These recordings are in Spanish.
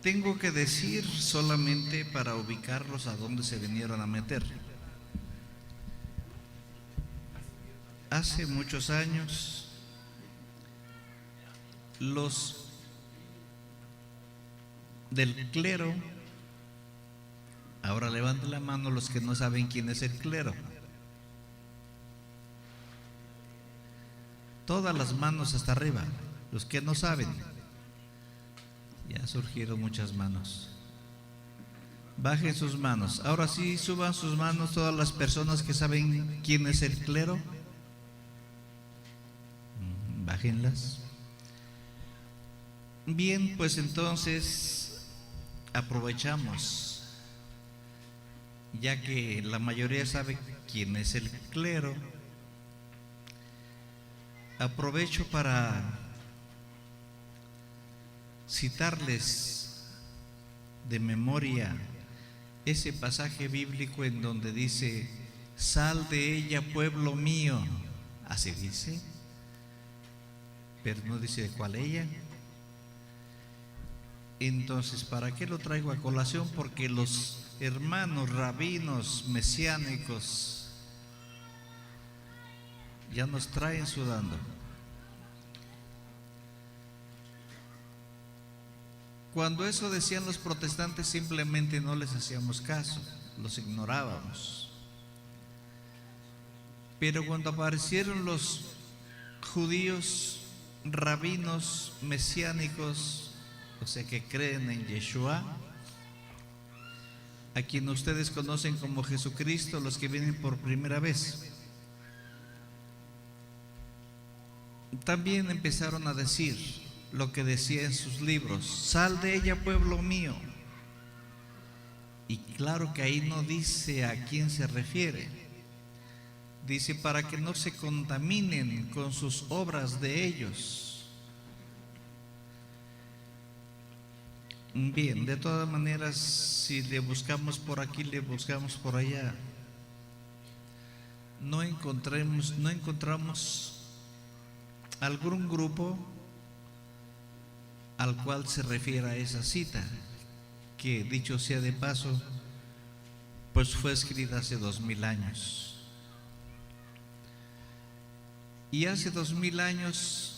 Tengo que decir solamente para ubicarlos a dónde se vinieron a meter. Hace muchos años, los del clero, ahora levanten la mano los que no saben quién es el clero. Todas las manos hasta arriba, los que no saben. Ya surgieron muchas manos. Bajen sus manos. Ahora sí, suban sus manos todas las personas que saben quién es el clero. Bájenlas. Bien, pues entonces aprovechamos, ya que la mayoría sabe quién es el clero. Aprovecho para citarles de memoria ese pasaje bíblico en donde dice: sal de ella, pueblo mío. Así dice, pero no dice de cuál ella. Entonces, ¿para qué lo traigo a colación? Porque los hermanos rabinos mesiánicos ya nos traen sudando. Cuando eso decían los protestantes, simplemente no les hacíamos caso, los ignorábamos. Pero cuando aparecieron los judíos rabinos mesiánicos, o sea que creen en Yeshua, a quien ustedes conocen como Jesucristo, los que vienen por primera vez, también empezaron a decir lo que decía en sus libros: sal de ella, pueblo mío. Y claro que ahí no dice a quién se refiere. Dice: para que no se contaminen con sus obras de ellos. Bien, de todas maneras, si le buscamos por aquí, le buscamos por allá, no encontramos algún grupo al cual se refiera a esa cita, que dicho sea de paso, pues fue escrita hace 2000 años. Y hace 2000 años,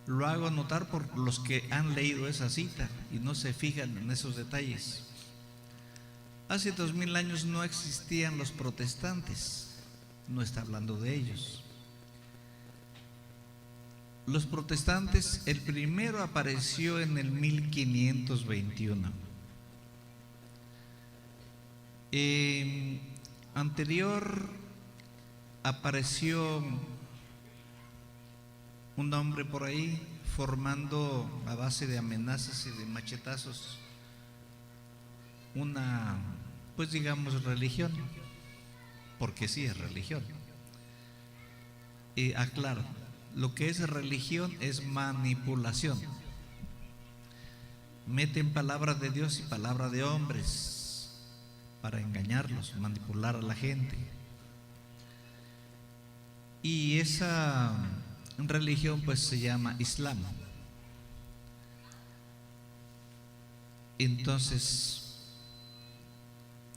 lo hago notar por los que han leído esa cita y no se fijan en esos detalles. Hace 2000 años no existían los protestantes, no está hablando de ellos. Los protestantes, el primero apareció en el 1521. Anterior apareció un hombre por ahí formando a base de amenazas y de machetazos una, pues digamos, religión, porque sí es religión. Aclaro, lo que es religión es manipulación. Meten palabra de Dios y palabra de hombres para engañarlos, manipular a la gente. Y esa religión pues se llama Islam. Entonces,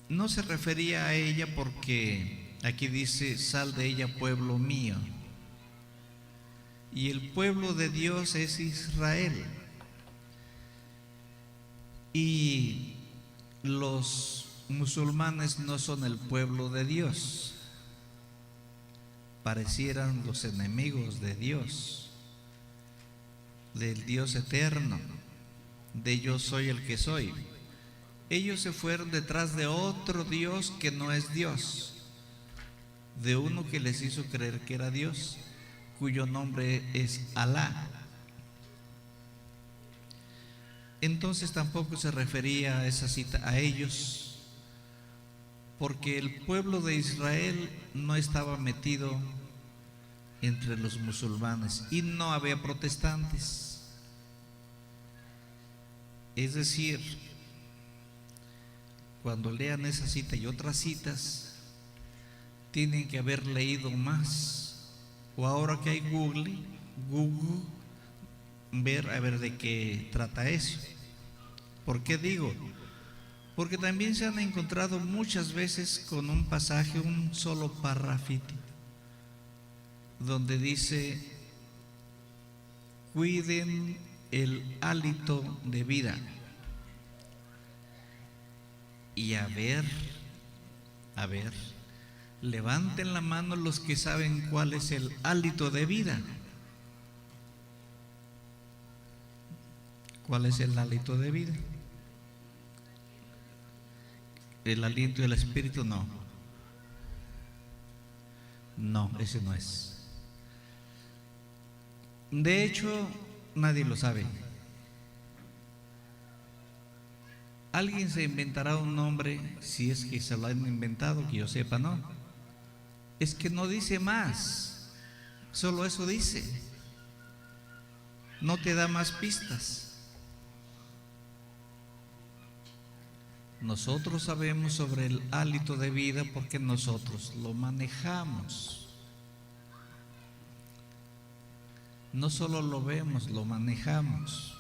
no se refería a ella porque aquí dice: sal de ella, pueblo mío. Y el pueblo de Dios es Israel. Y los musulmanes no son el pueblo de Dios. Parecieran los enemigos de Dios, del Dios eterno, de yo soy el que soy. Ellos se fueron detrás de otro Dios que no es Dios, de uno que les hizo creer que era Dios, cuyo nombre es Alá. Entonces tampoco se refería a esa cita a ellos, porque el pueblo de Israel no estaba metido entre los musulmanes y no había protestantes. Es decir, cuando lean esa cita y otras citas, tienen que haber leído más, o ahora que hay Google, ver a ver de qué trata eso. ¿Por qué digo? Porque también se han encontrado muchas veces con un pasaje, un solo parrafito, donde dice: cuiden el hálito de vida. Y a ver, levanten la mano los que saben cuál es el hálito de vida. ¿Cuál es el hálito de vida? El aliento del Espíritu, no. No, ese no es. De hecho, nadie lo sabe. Alguien se inventará un nombre, si es que se lo han inventado, que yo sepa, no. Es que no dice más, solo eso dice. No te da más pistas. Nosotros sabemos sobre el hálito de vida porque nosotros lo manejamos. No solo lo vemos, lo manejamos.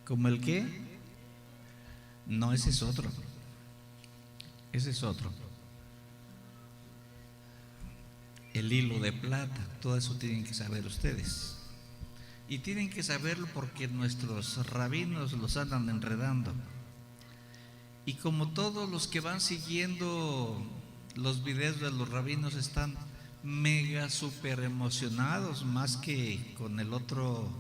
¿Como el qué? No, ese es otro. Ese es otro. El hilo de plata, todo eso tienen que saber ustedes. Y tienen que saberlo porque nuestros rabinos los andan enredando. Y como todos los que van siguiendo los videos de los rabinos están mega super emocionados, más que con el otro,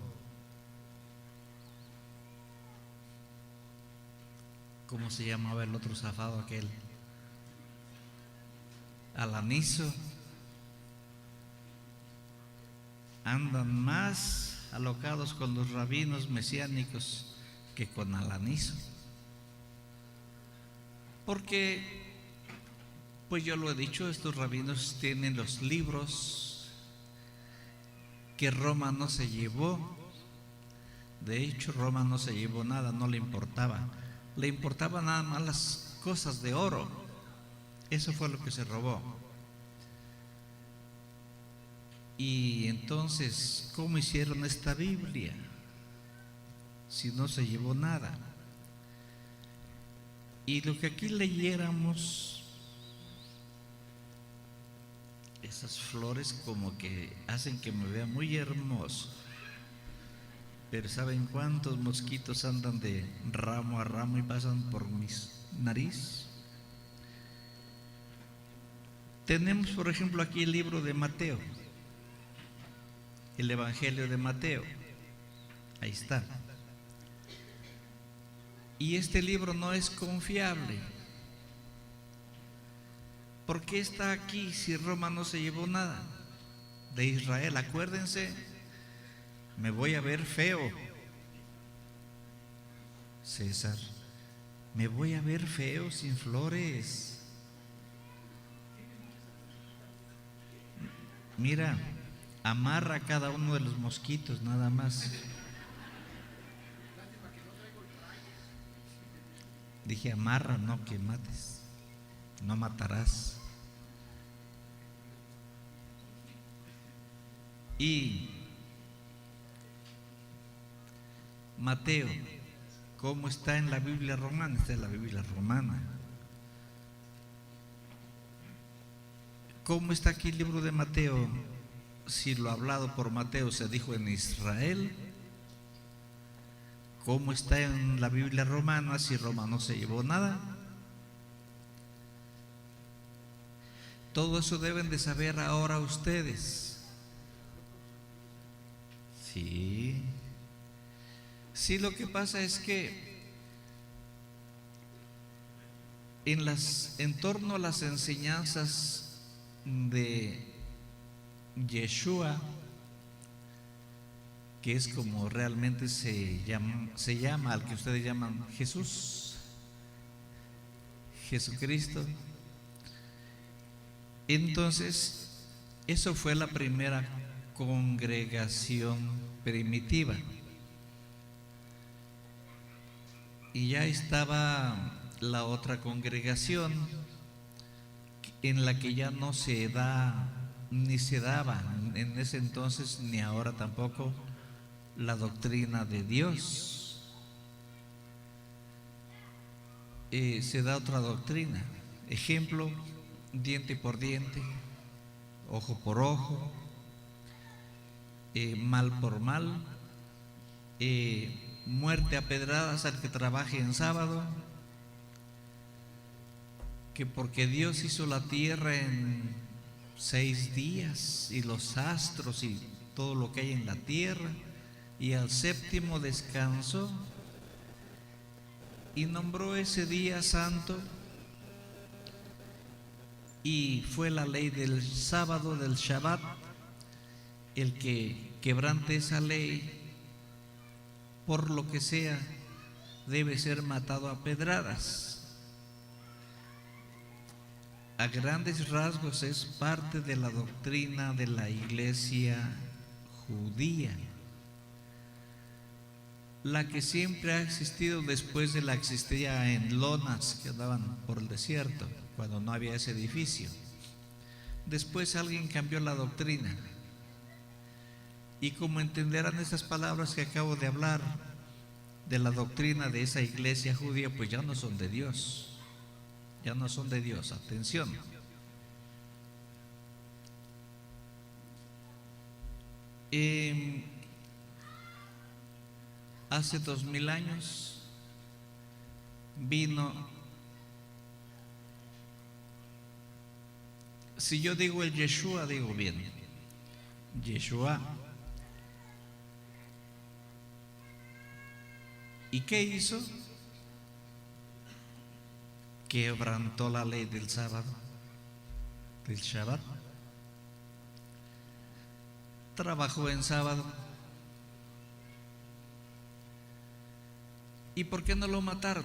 ¿cómo se llamaba el otro zafado aquel? Alanizo. Andan más alocados con los rabinos mesiánicos que con Alanizo. Porque, pues yo lo he dicho, estos rabinos tienen los libros que Roma no se llevó. De hecho, Roma no se llevó nada, no le importaba. Le importaban nada más las cosas de oro. Eso fue lo que se robó. Y entonces, ¿cómo hicieron esta Biblia si no se llevó nada? Y lo que aquí leyéramos, esas flores como que hacen que me vea muy hermoso. Pero ¿saben cuántos mosquitos andan de ramo a ramo y pasan por mi nariz? Tenemos, por ejemplo, aquí el libro de Mateo. El Evangelio de Mateo, ahí está. Y este libro no es confiable. ¿Por qué está aquí si Roma no se llevó nada de Israel? Acuérdense, me voy a ver feo, César, me voy a ver feo sin flores. Mira, amarra a cada uno de los mosquitos, nada más. Dije amarra, no que mates. No matarás. Y Mateo, ¿cómo está en la Biblia romana? Está en la Biblia romana. ¿Cómo está aquí el libro de Mateo? Si lo hablado por Mateo se dijo en Israel, ¿cómo está en la Biblia romana si Roma no se llevó nada? Todo eso deben de saber ahora ustedes. Sí. Sí, lo que pasa es que en torno a las enseñanzas de Yeshua, que es como realmente se llama al que ustedes llaman Jesús, Jesucristo. Entonces, eso fue la primera congregación primitiva. Y ya estaba la otra congregación en la que ya no se da, ni se daba en ese entonces, ni ahora tampoco, la doctrina de Dios, se da otra doctrina. Ejemplo, diente por diente, ojo por ojo, mal por mal, muerte a pedradas al que trabaje en sábado, que porque Dios hizo la tierra en 6 días y los astros y todo lo que hay en la tierra, y al séptimo descansó y nombró ese día santo, y fue la ley del sábado, del Shabbat. El que quebrante esa ley, por lo que sea, debe ser matado a pedradas. A grandes rasgos es parte de la doctrina de la iglesia judía, la que siempre ha existido después de la que existía en lonas que andaban por el desierto, cuando no había ese edificio. Después alguien cambió la doctrina, y como entenderán estas palabras que acabo de hablar de la doctrina de esa iglesia judía, pues ya no son de Dios, ya no son de Dios. Atención. Hace 2000 años vino, si yo digo el Yeshua, digo bien, Yeshua. ¿Y qué hizo? Quebrantó la ley del sábado, del Shabbat. Trabajó en sábado. ¿Y por qué no lo mataron?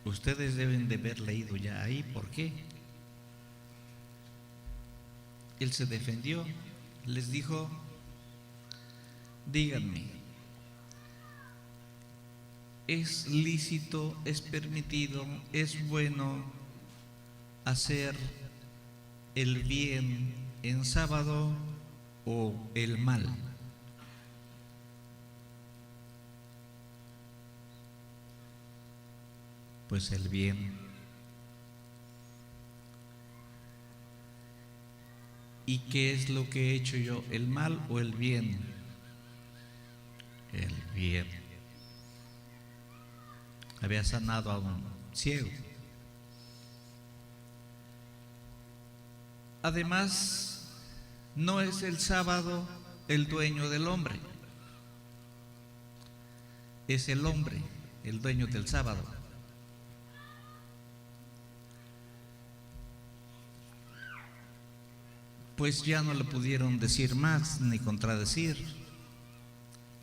Ustedes deben de haber leído ya ahí por qué. Él se defendió, les dijo: díganme, ¿es lícito, es permitido, es bueno hacer el bien en sábado o el mal? Pues el bien. ¿Y qué es lo que he hecho yo? ¿El mal o el bien? El bien. Había sanado a un ciego. Además, no es el sábado el dueño del hombre, es el hombre el dueño del sábado. Pues ya no le pudieron decir más, ni contradecir,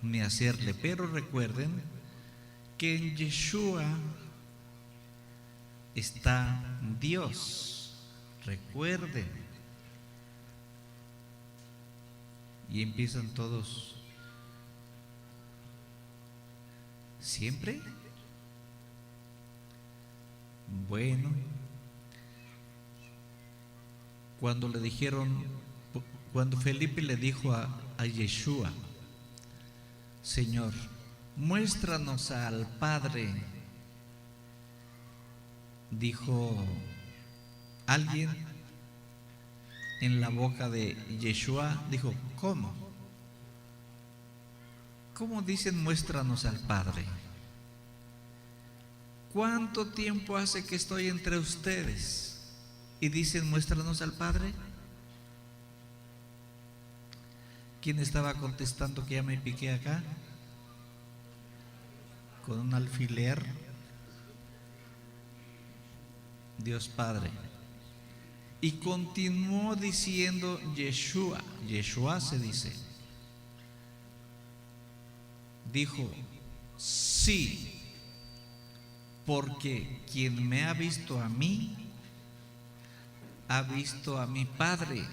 ni hacerle. Pero recuerden que en Yeshua está Dios. Recuerden. Y empiezan todos: ¿siempre? Bueno, cuando le dijeron, cuando Felipe le dijo a Yeshua: Señor, muéstranos al Padre, dijo alguien en la boca de Yeshua, dijo: ¿cómo? ¿Cómo dicen muéstranos al Padre? ¿Cuánto tiempo hace que estoy entre ustedes y dicen muéstranos al Padre? ¿Quién estaba contestando que ya me piqué acá? Con un alfiler. Dios Padre. Y continuó diciendo Yeshua. Yeshua se dice. Dijo: sí, porque quien me ha visto a mí, ha visto a mi Padre.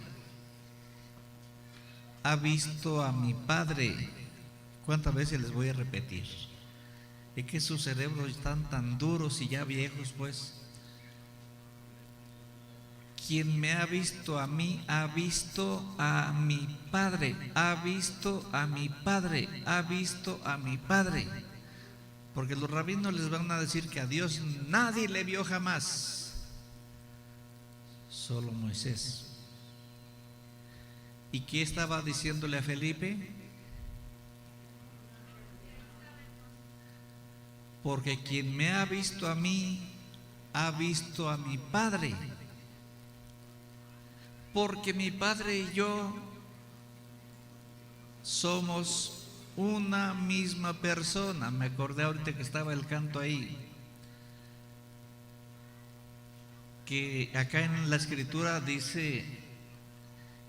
Ha visto a mi Padre. ¿Cuántas veces les voy a repetir? Es que sus cerebros están tan duros y ya viejos, pues. quien me ha visto a mí, ha visto a mi Padre, ha visto a mi Padre, ha visto a mi Padre. Porque los rabinos les van a decir que a Dios nadie le vio jamás, solo Moisés. ¿Y qué estaba diciéndole a Felipe? Porque quien me ha visto a mí, ha visto a mi Padre. Porque mi Padre y yo somos una misma persona. Me acordé ahorita que estaba el canto ahí, que acá en la escritura dice: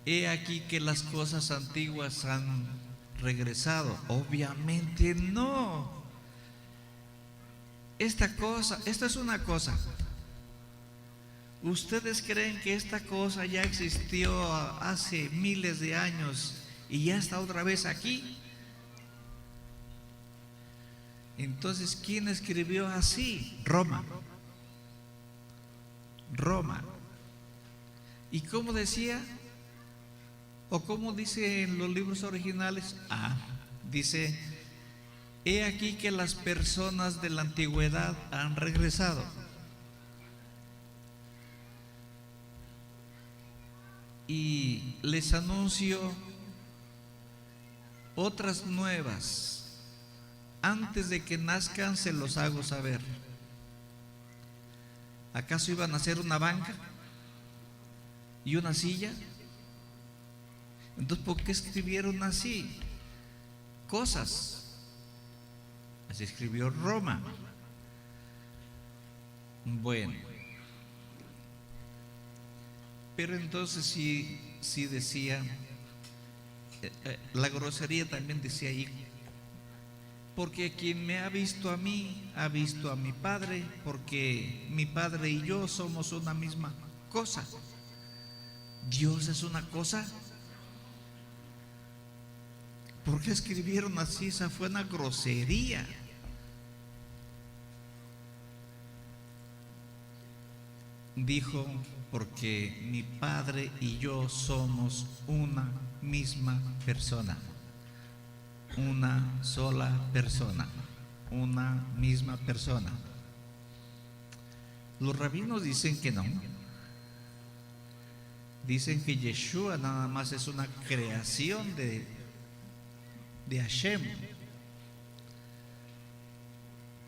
he aquí que las cosas antiguas han regresado. Obviamente no. Esto es una cosa. ¿Ustedes creen que esta cosa ya existió hace miles de años y ya está otra vez aquí? Entonces, ¿quién escribió así? Roma. ¿Y cómo decía? ¿O cómo dice en los libros originales? Dice: he aquí que las personas de la antigüedad han regresado. Y les anuncio otras nuevas. Antes de que nazcan se los hago saber. ¿Acaso iban a hacer una banca y una silla? Entonces, ¿por qué escribieron así? Cosas. Así escribió Roma. Bueno, pero entonces sí decía, la grosería también decía ahí: porque quien me ha visto a mí, ha visto a mi Padre, porque mi Padre y yo somos una misma cosa. ¿Dios es una cosa? ¿Por qué escribieron así? Esa fue una grosería. Dijo: porque mi Padre y yo somos una misma persona, una sola persona, una misma persona. Los rabinos dicen que no. Dicen que Yeshua nada más es una creación de Hashem.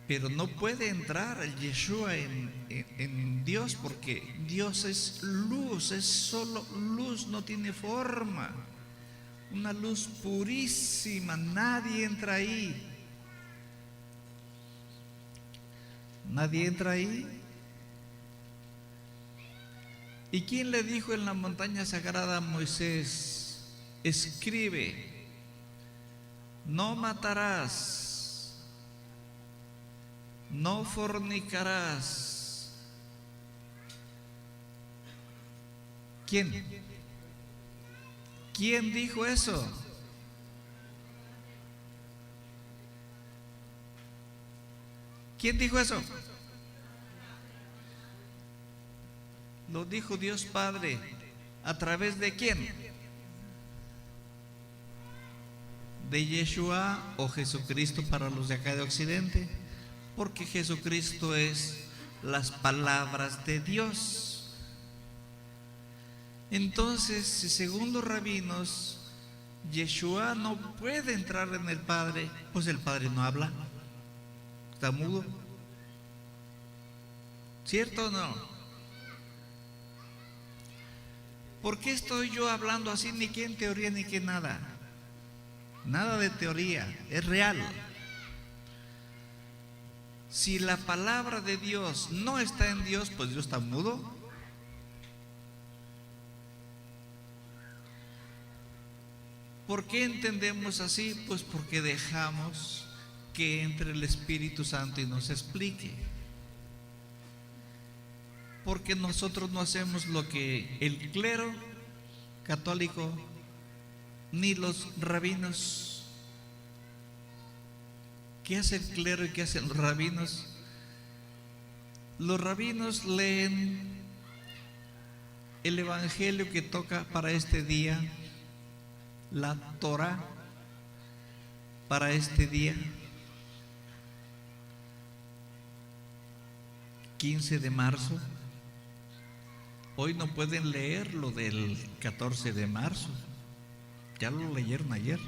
Pero no puede entrar el Yeshua en Dios, porque Dios es luz, es solo luz, no tiene forma. Una luz purísima, nadie entra ahí. Nadie entra ahí. ¿Y quién le dijo en la montaña sagrada a Moisés: escribe, no matarás, no fornicarás? ¿Quién? ¿Quién dijo eso? ¿Quién dijo eso? Lo dijo Dios Padre. ¿A través de quién? De Yeshua, o Jesucristo para los de acá de Occidente, porque Jesucristo es las palabras de Dios. Entonces, si según los rabinos Yeshua no puede entrar en el Padre, pues el Padre no habla, está mudo. ¿Cierto o no? ¿Por qué estoy yo hablando así? Ni que en teoría ni que nada. Nada de teoría, es real. Si la palabra de Dios no está en Dios, pues Dios está mudo. ¿Por qué entendemos así? Pues porque dejamos que entre el Espíritu Santo y nos explique. Porque nosotros no hacemos lo que el clero católico ni los rabinos. ¿Qué hace el clero y qué hacen los rabinos? Los rabinos leen el evangelio que toca para este día, la Torá para este día, 15 de marzo. Hoy no pueden leer lo del 14 de marzo, ya lo leyeron ayer.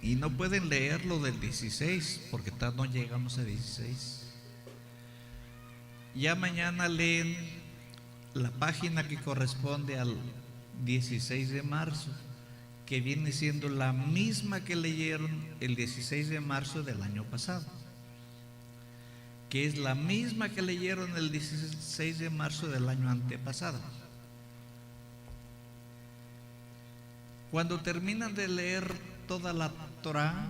Y no pueden leer lo del 16, porque no llegamos a 16. Ya mañana leen la página que corresponde al 16 de marzo, que viene siendo la misma que leyeron el 16 de marzo del año pasado, que es la misma que leyeron el 16 de marzo del año antepasado. Cuando terminan de leer toda la Torá,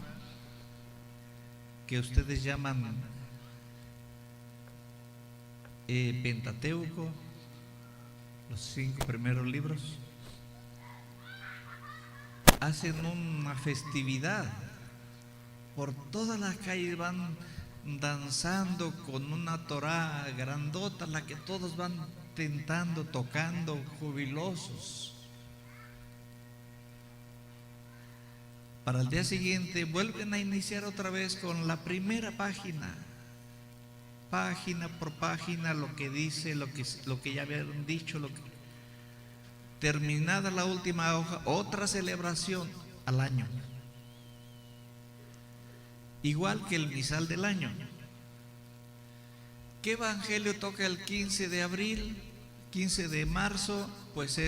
que ustedes llaman Pentateuco, los 5 primeros libros, hacen una festividad. Por todas las calles van danzando con una Torá grandota, la que todos van tentando, tocando, jubilosos. Para el día siguiente vuelven a iniciar otra vez con la primera página, página por página, lo que dice, lo que ya habían dicho, terminada la última hoja, otra celebración al año, igual que el misal del año. ¿Qué evangelio toca el 15 de abril, 15 de marzo? Pues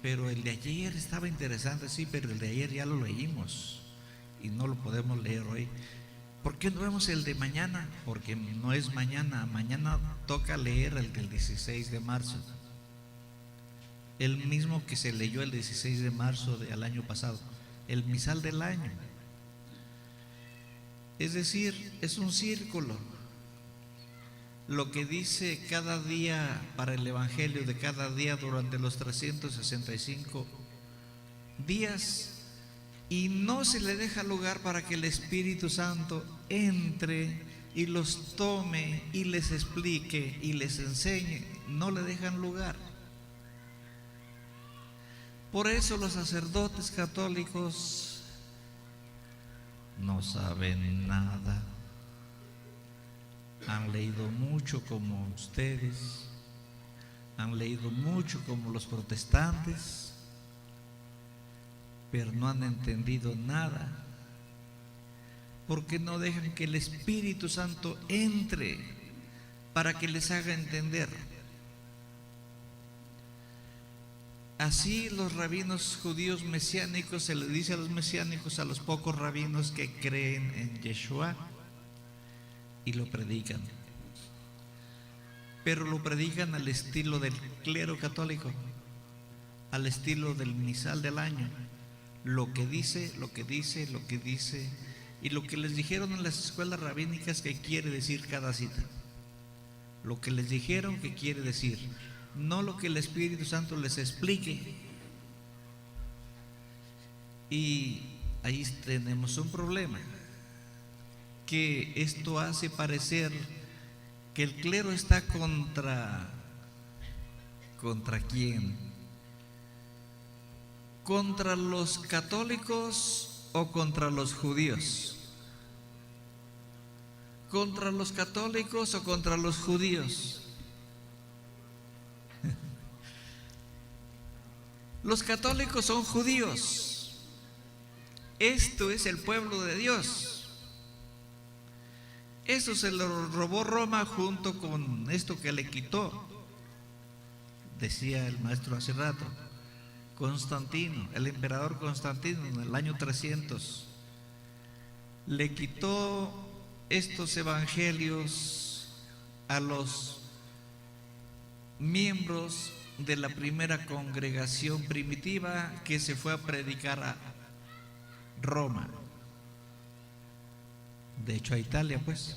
pero el de ayer estaba interesante, sí, pero el de ayer ya lo leímos y no lo podemos leer hoy. ¿Por qué no vemos el de mañana? Porque no es mañana, mañana toca leer el del 16 de marzo, el mismo que se leyó el 16 de marzo del año pasado, el misal del año. Es decir, es un círculo. Lo que dice cada día para el evangelio de cada día durante los 365 días, y no se le deja lugar para que el Espíritu Santo entre y los tome y les explique y les enseñe. No le dejan lugar. Por eso los sacerdotes católicos no saben nada. Han leído mucho como ustedes, han leído mucho como los protestantes, pero no han entendido nada, porque no dejan que el Espíritu Santo entre para que les haga entender. Así los rabinos judíos mesiánicos, se les dice a los mesiánicos, a los pocos rabinos que creen en Yeshua, y lo predican, pero lo predican al estilo del clero católico, al estilo del misal del año, lo que dice, lo que dice, lo que dice, y lo que les dijeron en las escuelas rabínicas que quiere decir cada cita, lo que les dijeron que quiere decir, no lo que el Espíritu Santo les explique. Y ahí tenemos un problema, que esto hace parecer que el clero está ¿contra quién? ¿Contra los católicos o contra los judíos? ¿Contra los católicos o contra los judíos? Los católicos son judíos. Esto es el pueblo de Dios. Eso se lo robó Roma junto con esto que le quitó. Decía el maestro hace rato, Constantino, el emperador Constantino, en el año 300, le quitó estos evangelios a los miembros de la primera congregación primitiva que se fue a predicar a Roma. De hecho a Italia, pues.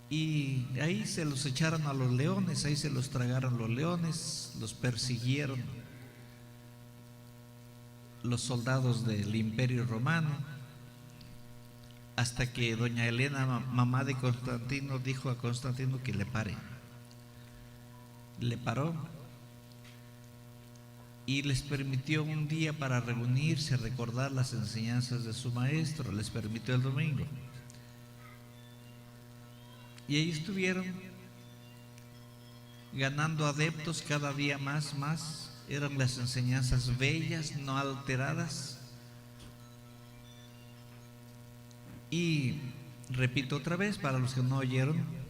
Y ahí se los echaron a los leones, ahí se los tragaron los leones, los persiguieron los soldados del Imperio Romano, hasta que doña Helena, mamá de Constantino, dijo a Constantino que le pare, le paró y les permitió un día para reunirse, recordar las enseñanzas de su maestro. Les permitió el domingo. Y ahí estuvieron ganando adeptos cada día más. Eran las enseñanzas bellas, no alteradas. Y repito otra vez para los que no oyeron,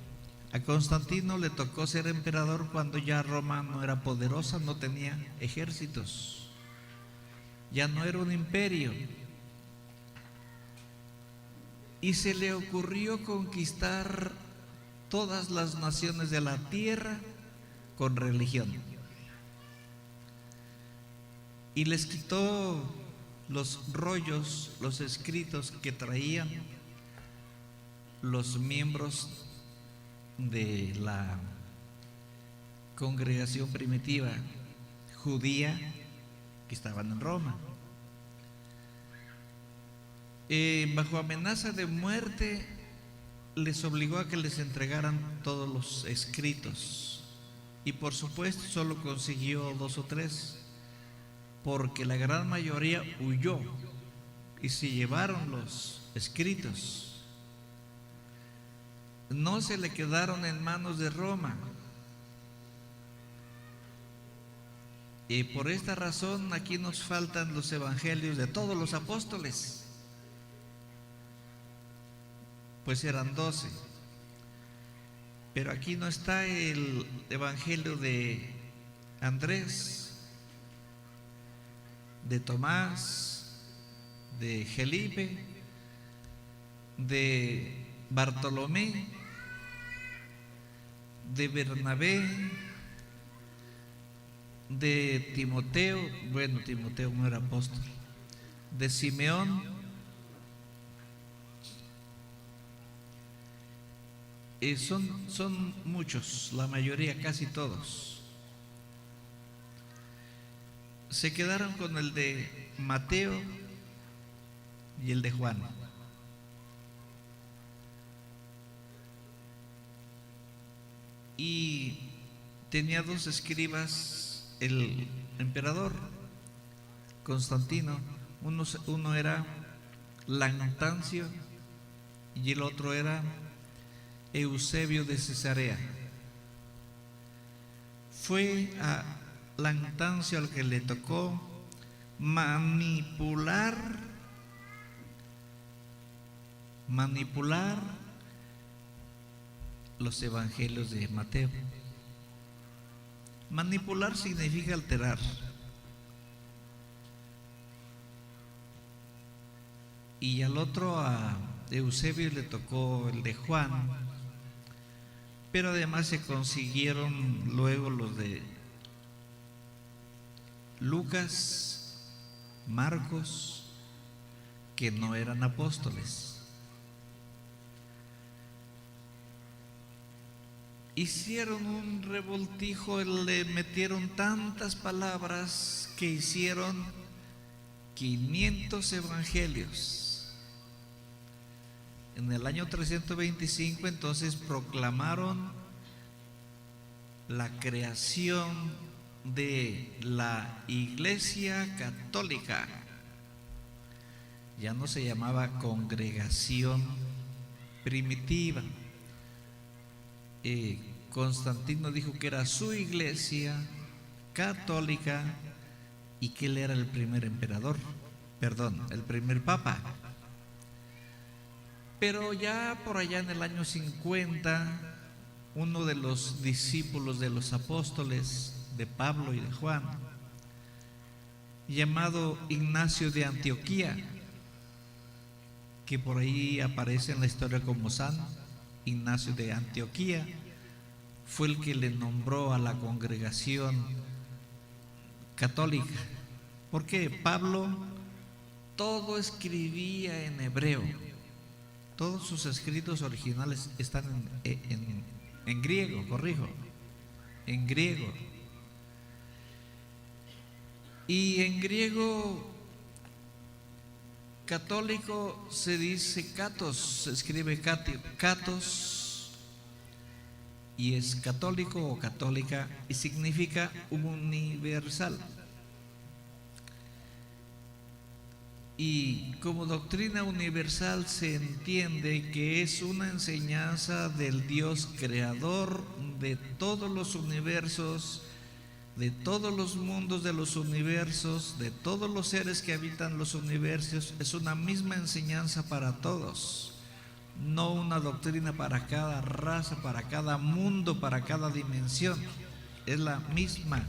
a Constantino le tocó ser emperador cuando ya Roma no era poderosa, no tenía ejércitos, ya no era un imperio. Y se le ocurrió conquistar todas las naciones de la tierra con religión. Y les quitó los rollos, los escritos que traían los miembros de la congregación primitiva judía que estaban en Roma. Bajo amenaza de muerte les obligó a que les entregaran todos los escritos, y por supuesto solo consiguió 2 o 3, porque la gran mayoría huyó y se llevaron los escritos. No se le quedaron en manos de Roma. Y por esta razón aquí nos faltan los evangelios de todos los apóstoles, pues eran 12. Pero aquí no está el evangelio de Andrés, de Tomás, de Felipe, de Bartolomé, de Bernabé, de Timoteo. Bueno, Timoteo no era apóstol. De Simeón, son muchos, la mayoría, casi todos. Se quedaron con el de Mateo y el de Juan. Y tenía 2 escribas el emperador Constantino. Uno era Lactancio y el otro era Eusebio de Cesarea. Fue a Lactancio al que le tocó manipular los evangelios de Mateo. Manipular significa alterar. Y al otro, a Eusebio, le tocó el de Juan. Pero además se consiguieron luego los de Lucas, Marcos, que no eran apóstoles. Hicieron un revoltijo, le metieron tantas palabras que hicieron 500 evangelios. En el año 325 entonces proclamaron la creación de la Iglesia Católica. Ya no se llamaba congregación primitiva. Constantino dijo que era su iglesia católica y que él era el primer emperador, el primer papa. Pero ya por allá en el año 50, uno de los discípulos de los apóstoles, de Pablo y de Juan, llamado Ignacio de Antioquía, que por ahí aparece en la historia como San Ignacio de Antioquía, fue el que le nombró a la congregación católica, porque Pablo todo escribía en hebreo. Todos sus escritos originales están en griego, en griego. Y en griego católico se dice katos, se escribe katos, y es católico o católica y significa universal. Y como doctrina universal se entiende que es una enseñanza del Dios creador de todos los universos, de todos los mundos de los universos, de todos los seres que habitan los universos. Es una misma enseñanza para todos, no una doctrina para cada raza, para cada mundo, para cada dimensión. Es la misma.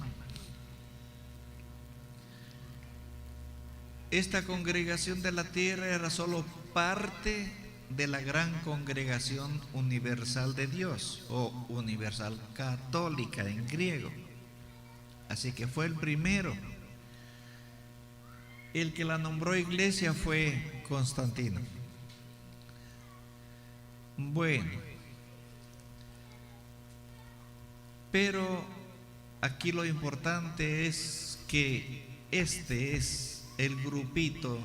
Esta congregación de la tierra era solo parte de la gran congregación universal de Dios, o universal católica en griego. Así que fue el primero. El que la nombró iglesia fue Constantino. Bueno, pero aquí lo importante es que este es el grupito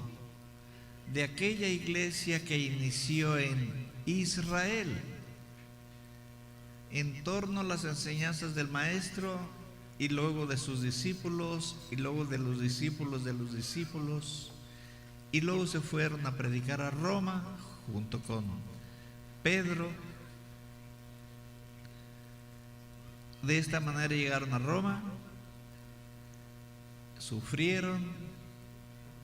de aquella iglesia que inició en Israel en torno a las enseñanzas del maestro, y luego de sus discípulos, y luego de los discípulos de los discípulos, y luego se fueron a predicar a Roma junto con Pedro. De esta manera llegaron a Roma, sufrieron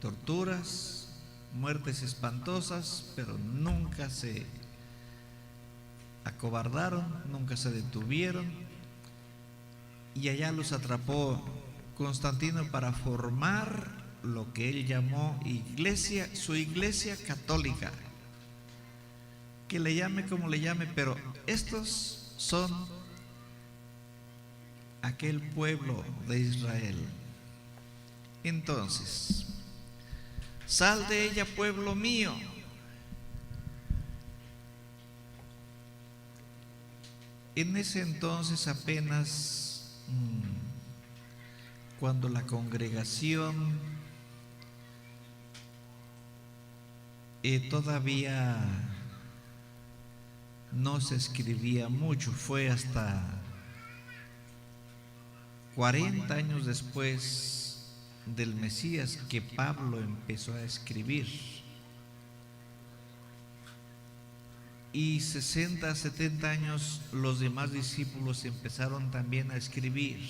torturas, muertes espantosas, pero nunca se acobardaron, nunca se detuvieron, y allá los atrapó Constantino para formar lo que él llamó iglesia, su iglesia católica. Que le llame como le llame, pero estos son aquel pueblo de Israel. Entonces, sal de ella, pueblo mío. En ese entonces apenas, cuando la congregación todavía no se escribía mucho, fue hasta 40 años después del Mesías que Pablo empezó a escribir, y 60, 70 años los demás discípulos empezaron también a escribir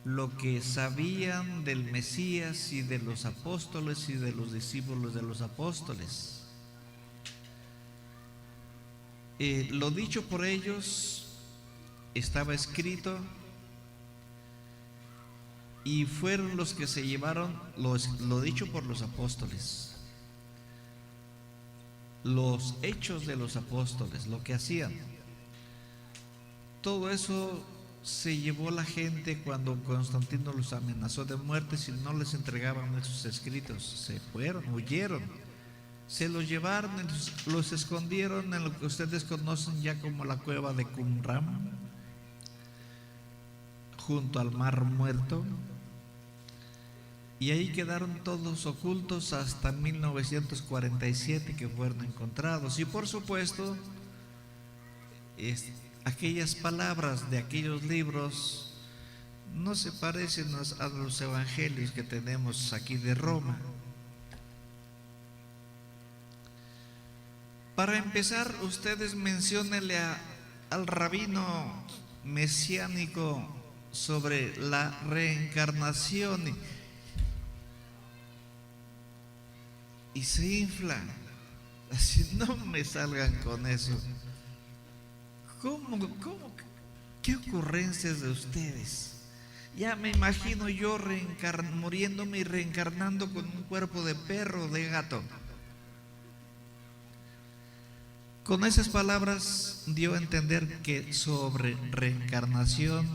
lo que sabían del Mesías y de los apóstoles y de los discípulos de los apóstoles. Lo dicho por ellos estaba escrito, y fueron los que se llevaron lo dicho por los apóstoles, los hechos de los apóstoles, lo que hacían. Todo eso se llevó la gente cuando Constantino los amenazó de muerte si no les entregaban esos escritos. Se fueron, huyeron, se los llevaron, los escondieron en lo que ustedes conocen ya como la cueva de Qumran, junto al Mar Muerto, y ahí quedaron todos ocultos hasta 1947, que fueron encontrados. Y por supuesto, aquellas palabras de aquellos libros no se parecen a los evangelios que tenemos aquí de Roma. Para empezar, ustedes menciónenle al rabino mesiánico sobre la reencarnación y se inflan. Así, no me salgan con eso. ¿Cómo? ¿Qué ocurrencias de ustedes? Ya me imagino yo muriéndome y reencarnando con un cuerpo de perro o de gato. Con esas palabras dio a entender que sobre reencarnación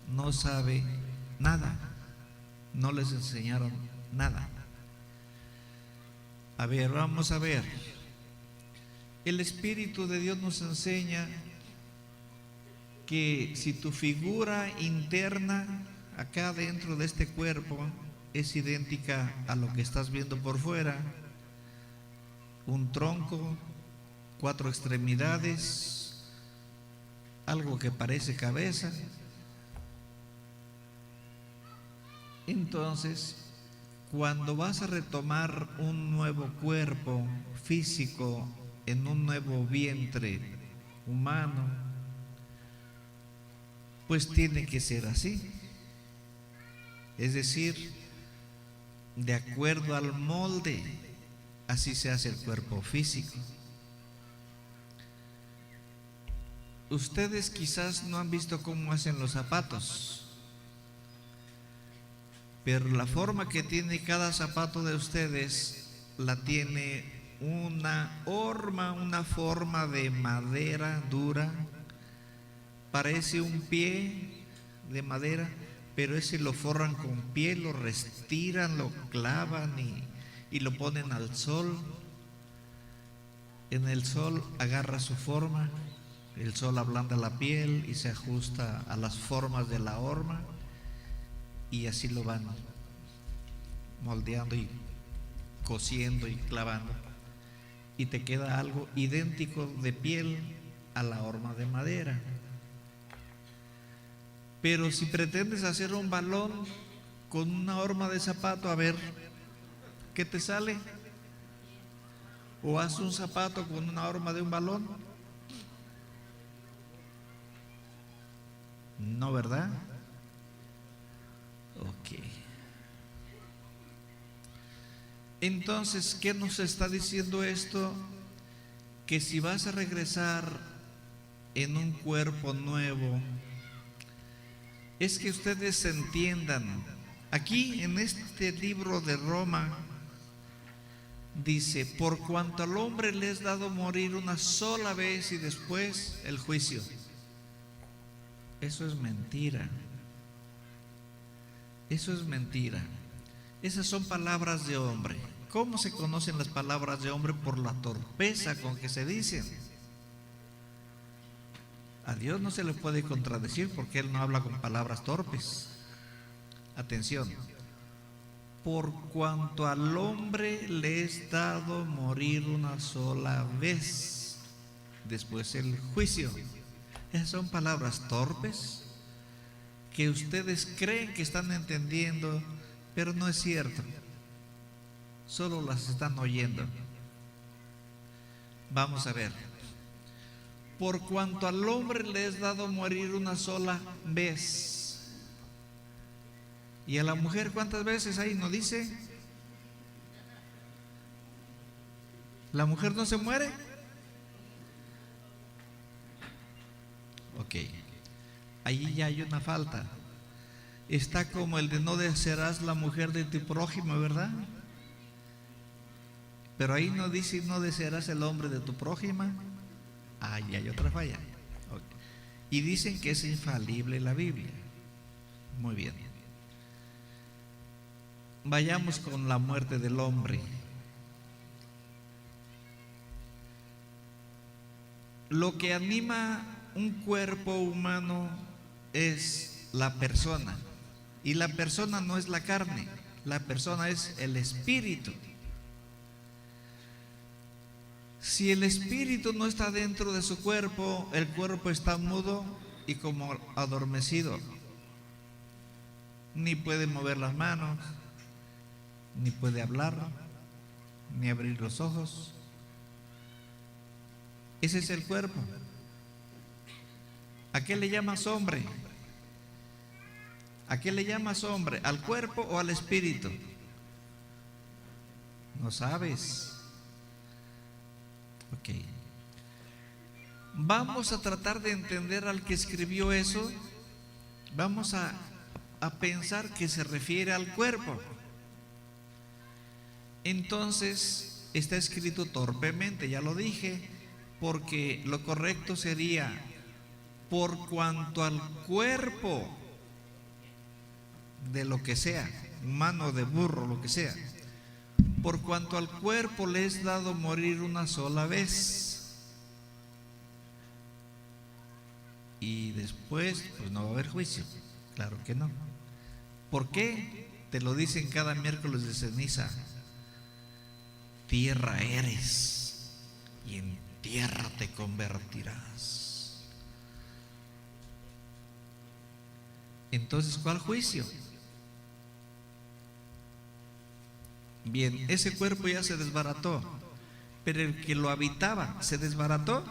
no sabe nada, no les enseñaron nada. A ver, vamos a ver. El Espíritu de Dios nos enseña que si tu figura interna acá dentro de este cuerpo es idéntica a lo que estás viendo por fuera, un tronco, 4 extremidades, algo que parece cabeza. Entonces, cuando vas a retomar un nuevo cuerpo físico en un nuevo vientre humano, pues tiene que ser así. Es decir, de acuerdo al molde, así se hace el cuerpo físico. Ustedes quizás no han visto cómo hacen los zapatos, pero la forma que tiene cada zapato de ustedes la tiene una horma, una forma de madera dura. Parece un pie de madera, pero ese lo forran con piel, lo restiran, lo clavan y lo ponen al sol. En el sol agarra su forma, el sol ablanda la piel y se ajusta a las formas de la horma, y así lo van moldeando y cosiendo y clavando, y te queda algo idéntico de piel a la horma de madera. Pero si pretendes hacer un balón con una horma de zapato, a ver qué te sale. O haz un zapato con una horma de un balón. No, ¿verdad? Ok. Entonces, ¿qué nos está diciendo esto? Que si vas a regresar en un cuerpo nuevo, es que ustedes entiendan. Aquí en este libro de Roma dice: por cuanto al hombre le es dado morir una sola vez y después el juicio. Eso es mentira. Eso es mentira. Esas son palabras de hombre. ¿Cómo se conocen las palabras de hombre? Por la torpeza con que se dicen. A Dios no se le puede contradecir porque Él no habla con palabras torpes. Atención. Por cuanto al hombre le es dado morir una sola vez, después el juicio. Esas son palabras torpes que ustedes creen que están entendiendo, pero no es cierto. Solo las están oyendo. Vamos a ver. Por cuanto al hombre le es dado morir una sola vez. ¿Y a la mujer cuántas veces? Ahí no dice. ¿La mujer no se muere? Ok. Ahí ya hay una falta. Está como el de no desearás la mujer de tu prójimo, ¿verdad? Pero ahí no dice no desearás el hombre de tu prójima. Ahí hay otra falla. Okay. Y dicen que es infalible la Biblia. Muy bien. Vayamos con la muerte del hombre. Lo que anima un cuerpo humano es la persona. Y la persona no es la carne, la persona es el espíritu. Si el espíritu no está dentro de su cuerpo, el cuerpo está mudo y como adormecido. Ni puede mover las manos, ni puede hablar, ni abrir los ojos. Ese es el cuerpo. ¿A qué le llamas hombre? ¿A qué le llamas hombre? ¿Al cuerpo o al espíritu? No sabes. Ok. Vamos a tratar de entender al que escribió eso. Vamos a pensar que se refiere al cuerpo. Entonces está escrito torpemente, ya lo dije, porque lo correcto sería: por cuanto al cuerpo de lo que sea, humano, de burro, lo que sea, por cuanto al cuerpo le es dado morir una sola vez, y después pues no va a haber juicio. Claro que no. ¿Por qué? Te lo dicen cada miércoles de ceniza. Tierra eres, y en tierra te convertirás. Entonces, ¿cuál juicio? Bien, ese cuerpo ya se desbarató, pero el que lo habitaba, ¿se desbarató?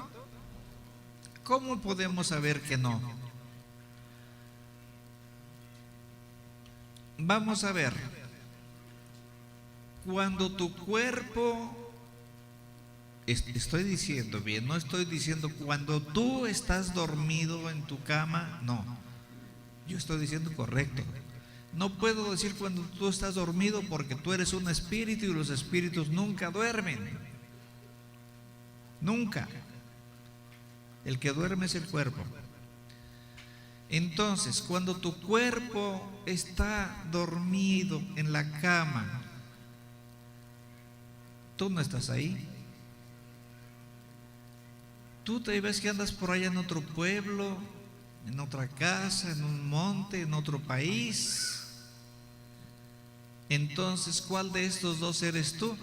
¿Cómo podemos saber que no? Vamos a ver, cuando tu cuerpo, estoy diciendo bien, no estoy diciendo cuando tú estás dormido en tu cama, no, yo estoy diciendo correcto. No puedo decir cuando tú estás dormido porque tú eres un espíritu y los espíritus nunca duermen. Nunca. El que duerme es el cuerpo. Entonces, cuando tu cuerpo está dormido en la cama, tú no estás ahí. Tú te ves que andas por allá en otro pueblo, en otra casa, en un monte, en otro país. Entonces, ¿cuál de estos dos eres tú?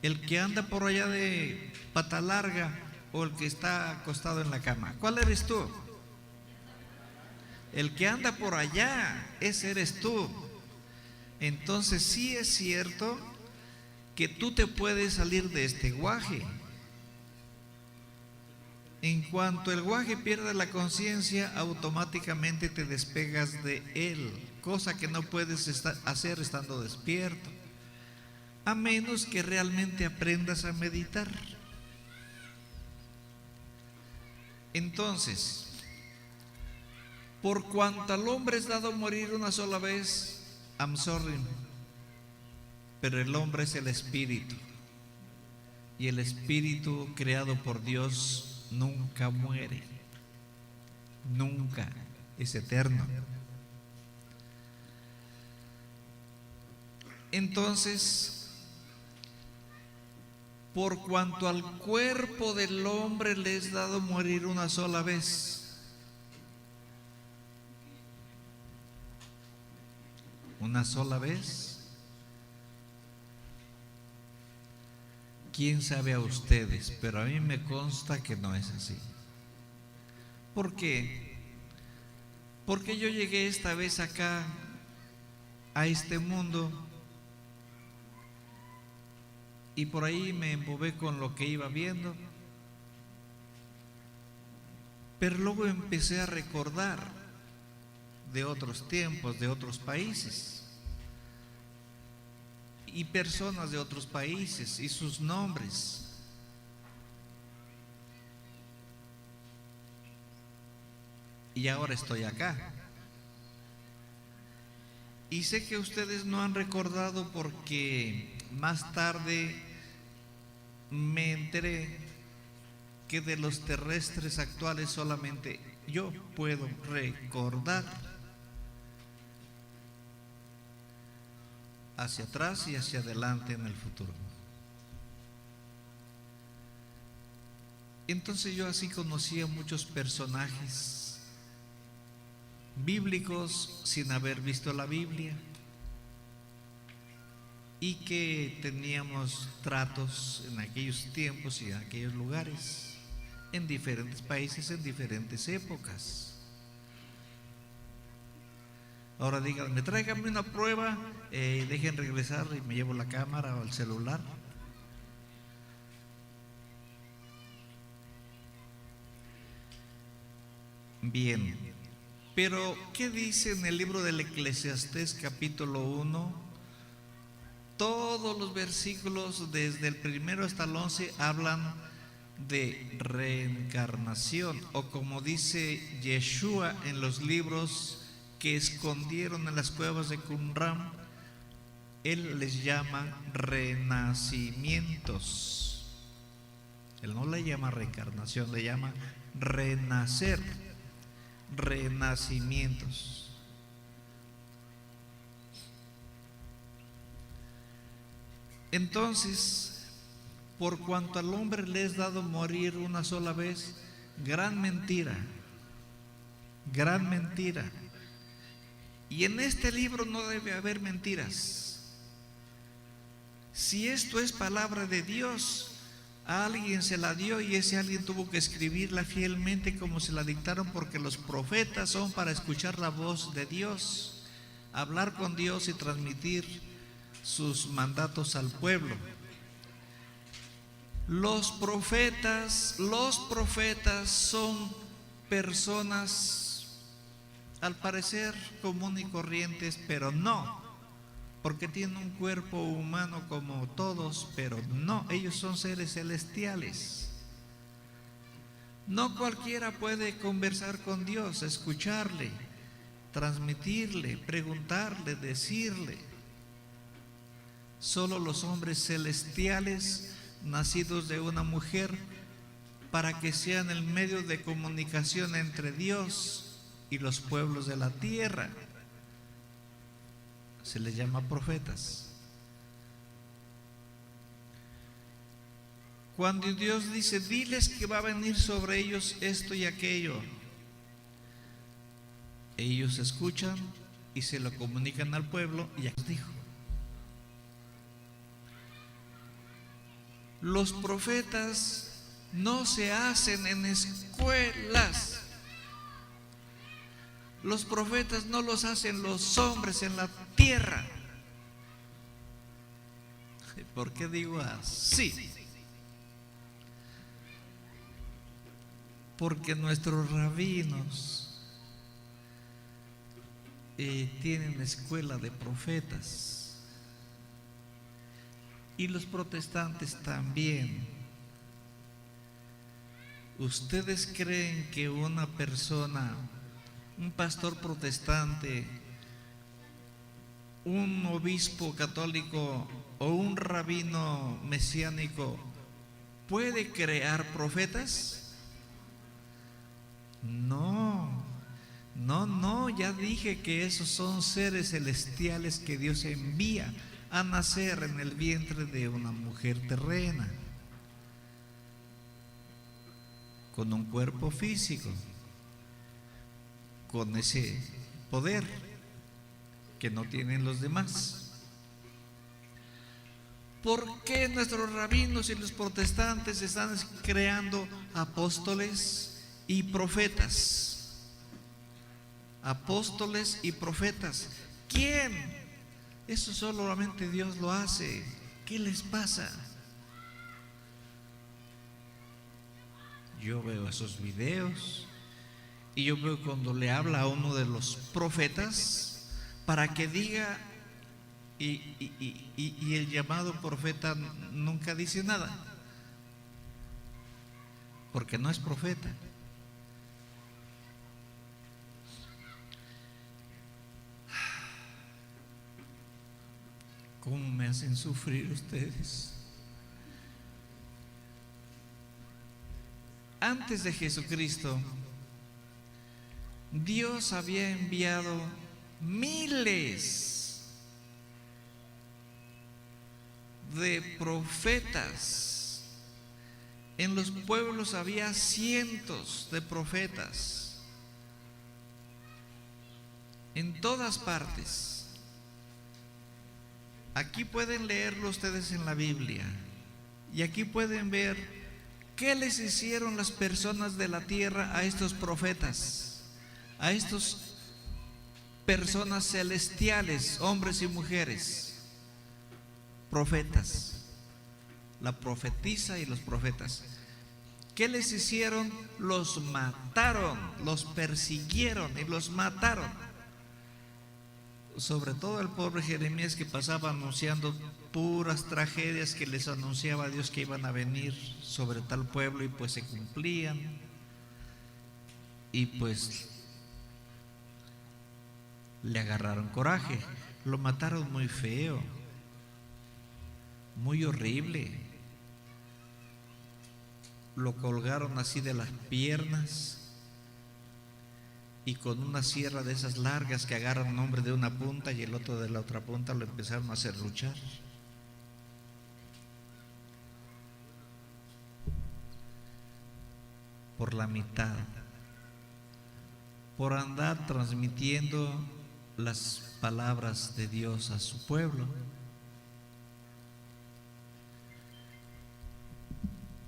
¿El que anda por allá de pata larga o el que está acostado en la cama? ¿Cuál eres tú? El que anda por allá, ese eres tú. Entonces sí es cierto que tú te puedes salir de este guaje. En cuanto el guaje pierde la conciencia, automáticamente te despegas de él, cosa que no puedes hacer estando despierto, a menos que realmente aprendas a meditar. Entonces, por cuanto al hombre es dado morir una sola vez, I'm sorry, pero el hombre es el espíritu, y el espíritu creado por Dios nunca muere, nunca, es eterno. Entonces, por cuanto al cuerpo del hombre le es dado morir una sola vez, una sola vez, quién sabe a ustedes, pero a mí me consta que no es así. ¿Por qué? Porque yo llegué esta vez acá a este mundo y por ahí me embobé con lo que iba viendo, pero luego empecé a recordar de otros tiempos, de otros países y personas de otros países y sus nombres. Y ahora estoy acá. Y sé que ustedes no han recordado porque más tarde me enteré que de los terrestres actuales solamente yo puedo recordar hacia atrás y hacia adelante en el futuro. Entonces yo así conocí a muchos personajes bíblicos sin haber visto la Biblia y que teníamos tratos en aquellos tiempos y en aquellos lugares, en diferentes países, en diferentes épocas. Ahora díganme, tráiganme una prueba y dejen regresar y me llevo la cámara o el celular. Bien, pero ¿qué dice en el libro del Eclesiastés capítulo 1? Todos los versículos desde el primero hasta el 11 hablan de reencarnación, o como dice Yeshua en los libros que escondieron en las cuevas de Qumran, él les llama renacimientos. Él no le llama reencarnación, le llama renacer, renacimientos. Entonces, por cuanto al hombre le es dado morir una sola vez, gran mentira, gran mentira. Y en este libro no debe haber mentiras. Si esto es palabra de Dios, A alguien se la dio y ese alguien tuvo que escribirla fielmente como se la dictaron, porque los profetas son para escuchar la voz de Dios, hablar con Dios y transmitir sus mandatos al pueblo. Los profetas son personas al parecer común y corrientes, pero no, porque tienen un cuerpo humano como todos, pero no, ellos son seres celestiales. No cualquiera puede conversar con Dios, escucharle, transmitirle, preguntarle, decirle. Solo los hombres celestiales, nacidos de una mujer, para que sean el medio de comunicación entre Dios y los pueblos de la tierra, se les llama profetas. Cuando Dios dice, diles que va a venir sobre ellos esto y aquello, ellos escuchan y se lo comunican al pueblo, y ya dijo. Los profetas no se hacen en escuelas. Los profetas no los hacen los hombres en la tierra. ¿Por qué digo así? Porque nuestros rabinos tienen escuela de profetas, y los protestantes también. ¿Ustedes creen que una persona, un pastor protestante, un obispo católico o un rabino mesiánico puede crear profetas? No, ya dije que esos son seres celestiales que Dios envía a nacer en el vientre de una mujer terrena, con un cuerpo físico, con ese poder que no tienen los demás. ¿Por qué nuestros rabinos y los protestantes están creando apóstoles y profetas? Apóstoles y profetas. ¿Quién? Eso solamente Dios lo hace. ¿Qué les pasa? Yo veo esos videos y yo veo cuando le habla a uno de los profetas para que diga, y el llamado profeta nunca dice nada, porque no es profeta. ¿Cómo me hacen sufrir ustedes? Antes de Jesucristo, Dios había enviado miles de profetas. En los pueblos había cientos de profetas. En todas partes. Aquí pueden leerlo ustedes en la Biblia, y aquí pueden ver qué les hicieron las personas de la tierra a estos profetas, a estas personas celestiales, hombres y mujeres, profetas, la profetisa y los profetas. ¿Qué les hicieron? Los mataron, los persiguieron y los mataron. Sobre todo el pobre Jeremías, que pasaba anunciando puras tragedias que les anunciaba a Dios que iban a venir sobre tal pueblo, y pues se cumplían. Y pues le agarraron coraje, lo mataron muy feo, muy horrible. Lo colgaron así de las piernas, y con una sierra de esas largas que agarran un hombre de una punta y el otro de la otra punta, lo empezaron a serruchar. Por la mitad, por andar transmitiendo las palabras de Dios a su pueblo.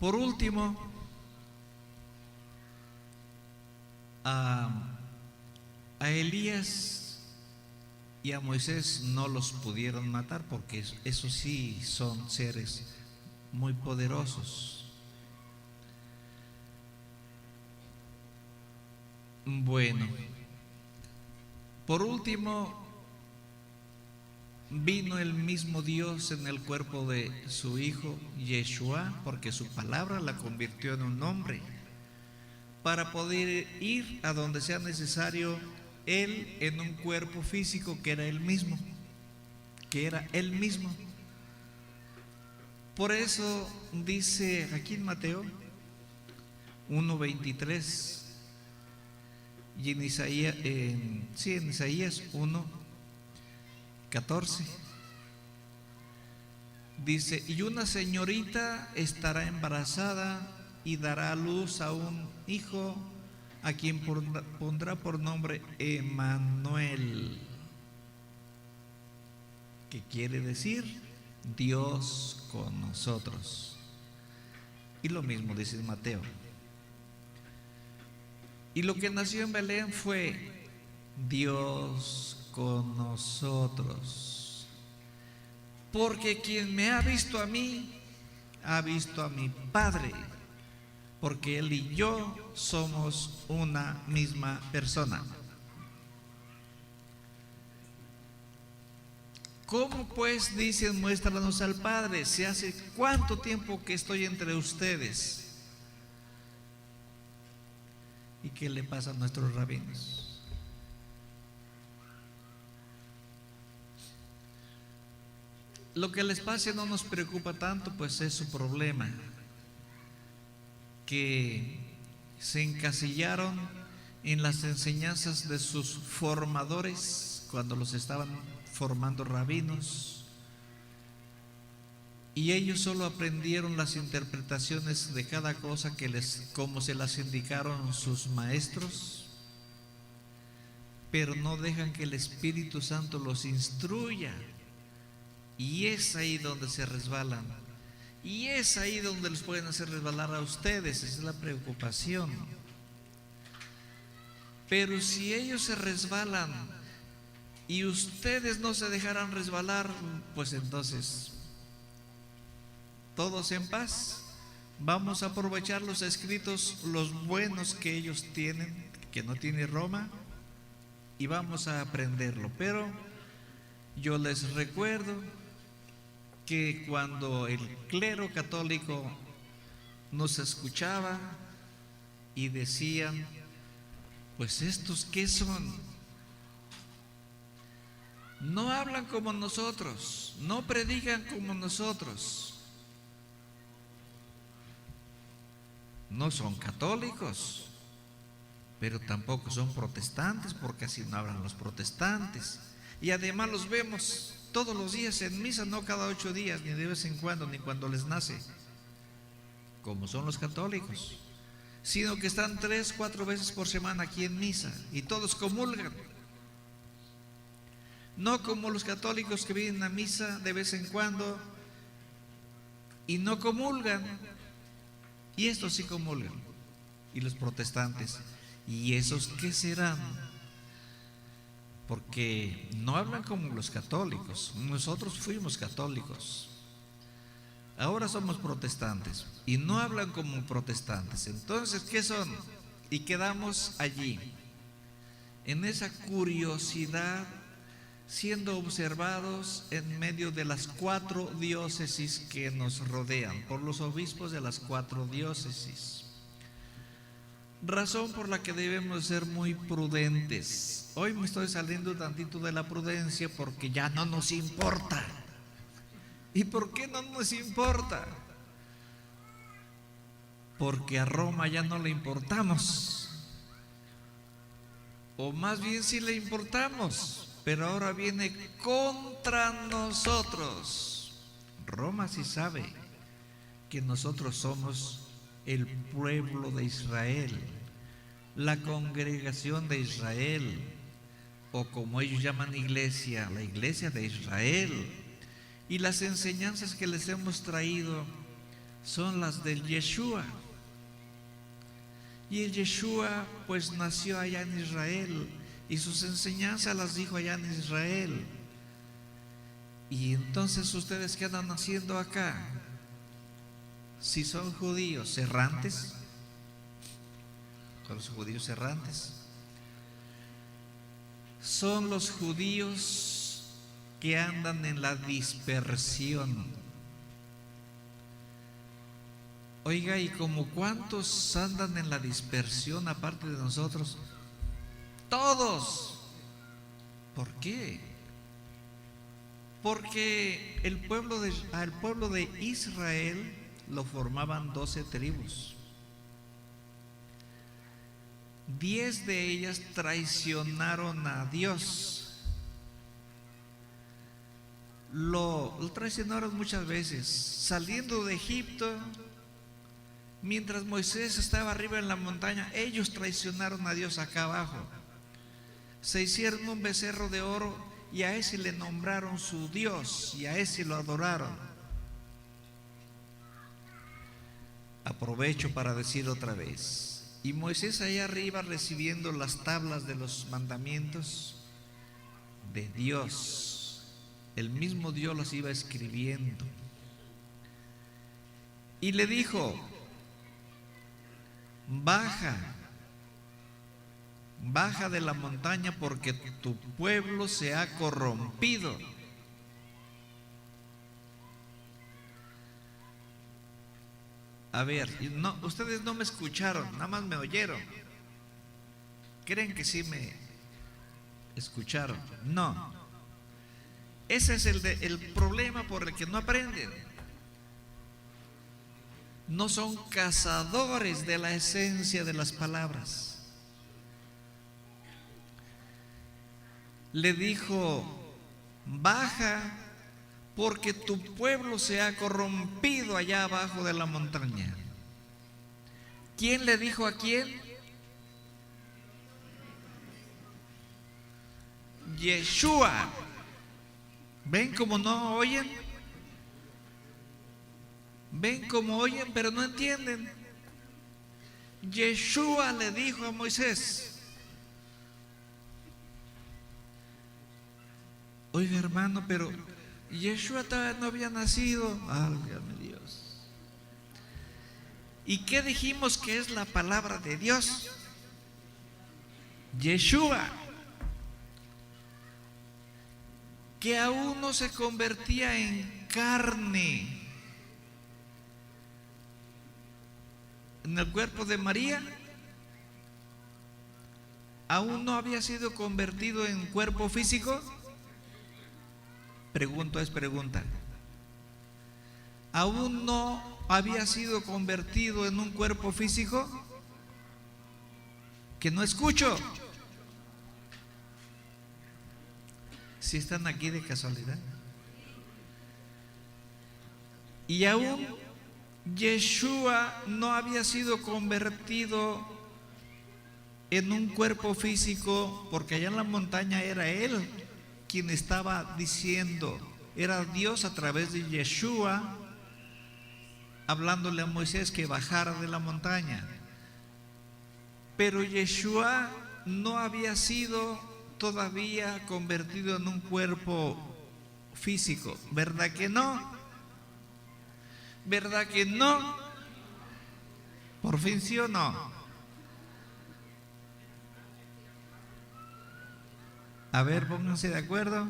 Por último, a Elías y a Moisés no los pudieron matar porque esos sí son seres muy poderosos. Bueno, por último, vino el mismo Dios en el cuerpo de su Hijo Yeshua, porque su palabra la convirtió en un hombre, para poder ir a donde sea necesario Él en un cuerpo físico que era Él mismo, Por eso dice aquí en Mateo 1:23 y en Isaías 1:14 dice: y una señorita estará embarazada y dará a luz a un hijo, a quien pondrá por nombre Emmanuel, que quiere decir Dios con nosotros. Y lo mismo dice en Mateo. Y lo que nació en Belén fue Dios con nosotros, porque quien me ha visto a mí, ha visto a mi Padre, porque Él y yo somos una misma persona. ¿Cómo pues dicen muéstranos al Padre, si hace cuánto tiempo que estoy entre ustedes? ¿Y qué le pasa a nuestros rabinos? Lo que les pase no nos preocupa tanto, pues es su problema, que se encasillaron en las enseñanzas de sus formadores cuando los estaban formando rabinos, y ellos solo aprendieron las interpretaciones de cada cosa como se las indicaron sus maestros, pero no dejan que el Espíritu Santo los instruya, y es ahí donde se resbalan, y es ahí donde les pueden hacer resbalar a ustedes. Esa es la preocupación. Pero si ellos se resbalan y ustedes no se dejarán resbalar, pues entonces todos en paz. Vamos a aprovechar los escritos, los buenos que ellos tienen, que no tiene Roma, y vamos a aprenderlo. Pero yo les recuerdo que cuando el clero católico nos escuchaba y decían: pues estos ¿qué son? No hablan como nosotros, no predican como nosotros, no son católicos, pero tampoco son protestantes, porque así no hablan los protestantes. Y además los vemos todos los días en misa, no cada 8 días, ni de vez en cuando, ni cuando les nace, como son los católicos, sino que están 3, 4 veces por semana aquí en misa, y todos comulgan. No como los católicos que vienen a misa de vez en cuando y no comulgan, y estos sí comulgan, y los protestantes. ¿Y esos qué serán? Porque no hablan como los católicos. Nosotros fuimos católicos, ahora somos protestantes, y no hablan como protestantes. Entonces, ¿qué son? Y quedamos allí, en esa curiosidad, siendo observados en medio de las 4 diócesis que nos rodean, por los obispos de las 4 diócesis. Razón por la que debemos ser muy prudentes. Hoy me estoy saliendo tantito de la prudencia porque ya no nos importa. ¿Y por qué no nos importa? Porque a Roma ya no le importamos, o más bien sí le importamos, pero ahora viene contra nosotros. Roma sí sabe que nosotros somos el pueblo de Israel, la congregación de Israel, o como ellos llaman iglesia, la iglesia de Israel. Y las enseñanzas que les hemos traído son las del Yeshua. Y el Yeshua pues nació allá en Israel y sus enseñanzas las dijo allá en Israel. Y entonces ustedes, ¿qué andan haciendo acá? Si son judíos errantes, con los judíos errantes, son los judíos que andan en la dispersión. Oiga, ¿y como cuántos andan en la dispersión aparte de nosotros? Todos. ¿Por qué? Porque al pueblo de Israel lo formaban 12 tribus. 10 de ellas traicionaron a Dios. Lo traicionaron muchas veces. Saliendo de Egipto, mientras Moisés estaba arriba en la montaña, ellos traicionaron a Dios acá abajo. Se hicieron un becerro de oro y a ese le nombraron su Dios y a ese lo adoraron. Aprovecho para decir otra vez, y Moisés allá arriba recibiendo las tablas de los mandamientos de Dios, el mismo Dios las iba escribiendo y le dijo: baja de la montaña porque tu pueblo se ha corrompido. A ver, no, ustedes no me escucharon, nada más me oyeron. ¿Creen que sí me escucharon? No. Ese es el problema por el que no aprenden. No son cazadores de la esencia de las palabras. Le dijo: baja porque tu pueblo se ha corrompido allá abajo de la montaña. ¿Quién le dijo a quién? Yeshua. ¿Ven cómo no oyen? ¿Ven cómo oyen pero no entienden? Yeshua le dijo a Moisés. Oiga, hermano, pero Yeshua todavía no había nacido. Válgame Dios. ¿Y qué dijimos que es la palabra de Dios? Yeshua. Que aún no se convertía en carne en el cuerpo de María. Aún no había sido convertido en cuerpo físico. Pregunta. ¿Aún no había sido convertido en un cuerpo físico? Que no escucho. Si están aquí de casualidad. Y aún Yeshua no había sido convertido en un cuerpo físico, porque allá en la montaña era Él quien estaba diciendo, era Dios a través de Yeshua hablándole a Moisés que bajara de la montaña. Pero Yeshua no había sido todavía convertido en un cuerpo físico. ¿Verdad que no? ¿Verdad que no? ¿Por fin sí o no? A ver, pónganse de acuerdo.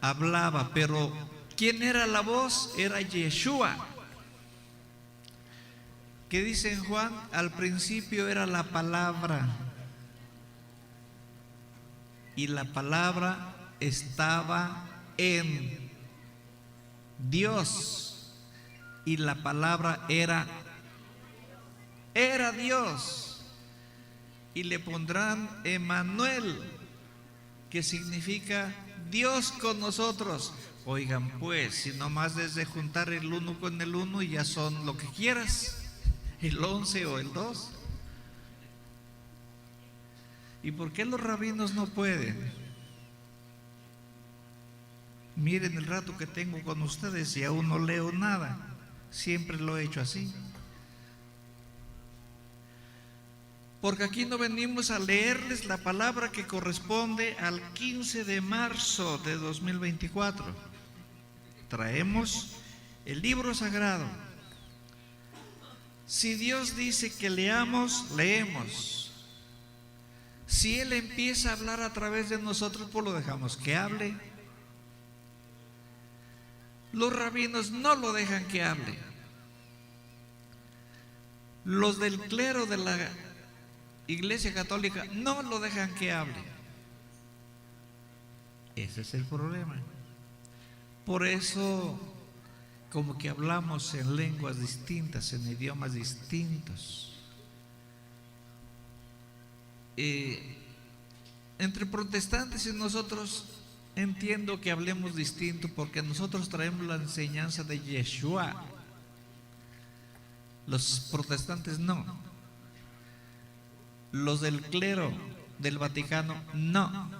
Hablaba, pero ¿quién era la voz? Era Yeshua. ¿Qué dice en Juan? Al principio era la palabra, y la palabra estaba en Dios, y la palabra era Dios, y le pondrán Emmanuel, que significa Dios con nosotros. Oigan pues, si nomás desde juntar el uno con el uno y ya son lo que quieras, el 11 o el 2. ¿Y por qué los rabinos no pueden? Miren el rato que tengo con ustedes y aún no leo nada. Siempre lo he hecho así. Porque aquí no venimos a leerles la palabra que corresponde al 15 de marzo de 2024. Traemos el libro sagrado. Si Dios dice que leamos, leemos. Si Él empieza a hablar a través de nosotros, pues lo dejamos que hable. Los rabinos no lo dejan que hable. Los del clero de la Iglesia Católica no lo dejan que hable. Ese es el problema. Por eso, como que hablamos en lenguas distintas, en idiomas distintos. Entre protestantes y nosotros entiendo que hablemos distinto, porque nosotros traemos la enseñanza de Yeshua. Los protestantes no. Los del clero del Vaticano no.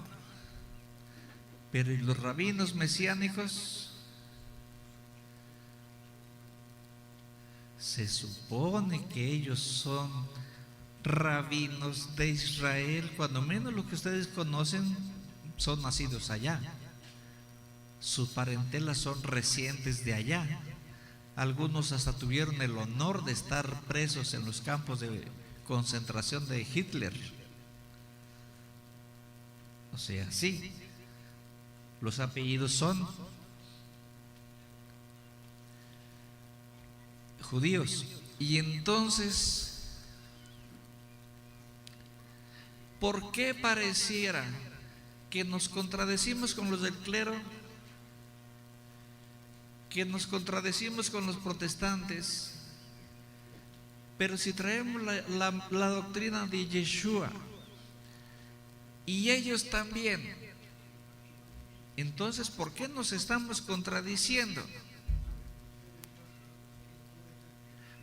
Pero ¿y los rabinos mesiánicos? Se supone que ellos son rabinos de Israel, cuando menos lo que ustedes conocen son nacidos allá. Sus parentelas son recientes de allá. Algunos hasta tuvieron el honor de estar presos en los campos de concentración de Hitler. O sea, sí, los apellidos son judíos. Y entonces, ¿por qué pareciera que nos contradecimos con los del clero? Que nos contradecimos con los protestantes. Pero si traemos la doctrina de Yeshua y ellos también, entonces ¿por qué nos estamos contradiciendo?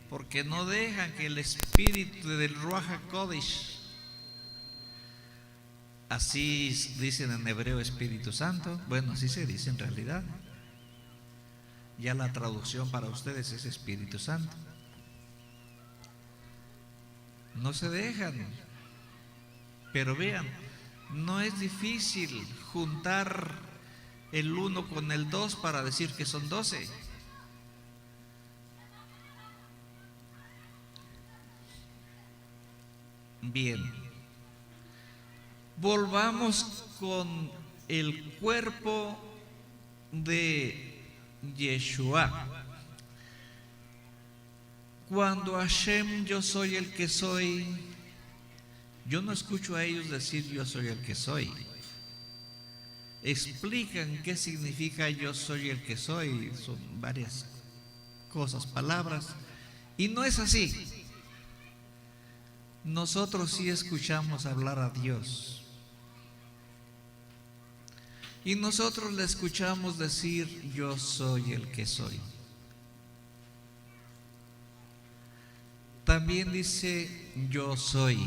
Porque no dejan que el espíritu del Ruach HaKodesh, así dicen en hebreo Espíritu Santo, bueno, así se dice en realidad. Ya la traducción para ustedes es Espíritu Santo. No se dejan. Pero vean, no es difícil juntar el 1 con el 2 para decir que son 12. Bien, volvamos con el cuerpo de Yeshua. Cuando Hashem, yo soy el que soy, yo no escucho a ellos decir yo soy el que soy. Explican qué significa yo soy el que soy, son varias cosas, palabras, y no es así. Nosotros sí escuchamos hablar a Dios y nosotros le escuchamos decir yo soy el que soy. También dice yo soy,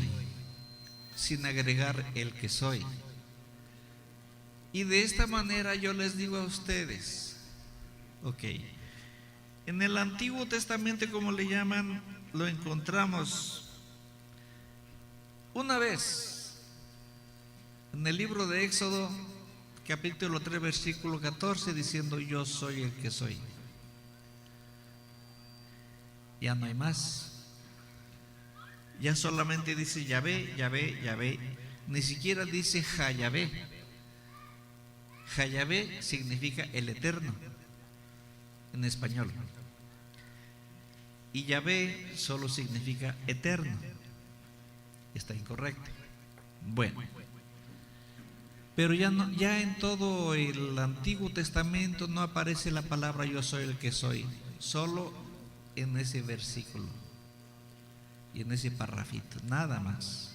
sin agregar el que soy. Y de esta manera yo les digo a ustedes, ok, en el Antiguo Testamento, como le llaman, lo encontramos una vez en el libro de Éxodo, capítulo 3, versículo 14, diciendo yo soy el que soy. Ya no hay más. Ya solamente dice Yahvé, Yahvé, Yahvé. Ni siquiera dice Jayahvé. Jayahvé significa el eterno en español. Y Yahvé solo significa eterno. Está incorrecto. Bueno, pero ya en todo el Antiguo Testamento no aparece la palabra yo soy el que soy, solo en ese versículo y en ese parrafito, nada más.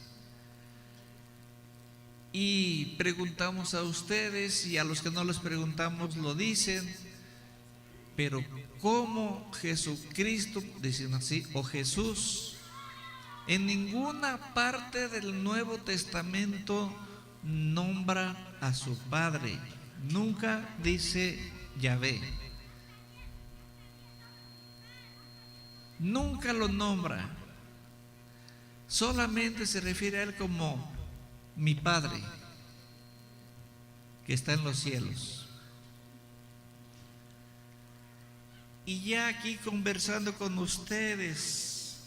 Y preguntamos a ustedes, y a los que no les preguntamos lo dicen, pero ¿cómo Jesucristo, dicen así, o Jesús, en ninguna parte del Nuevo Testamento nombra a su Padre? nunca dice Yahvé, nunca lo nombra, solamente se refiere a él como mi Padre que está en los cielos. Y ya aquí conversando con ustedes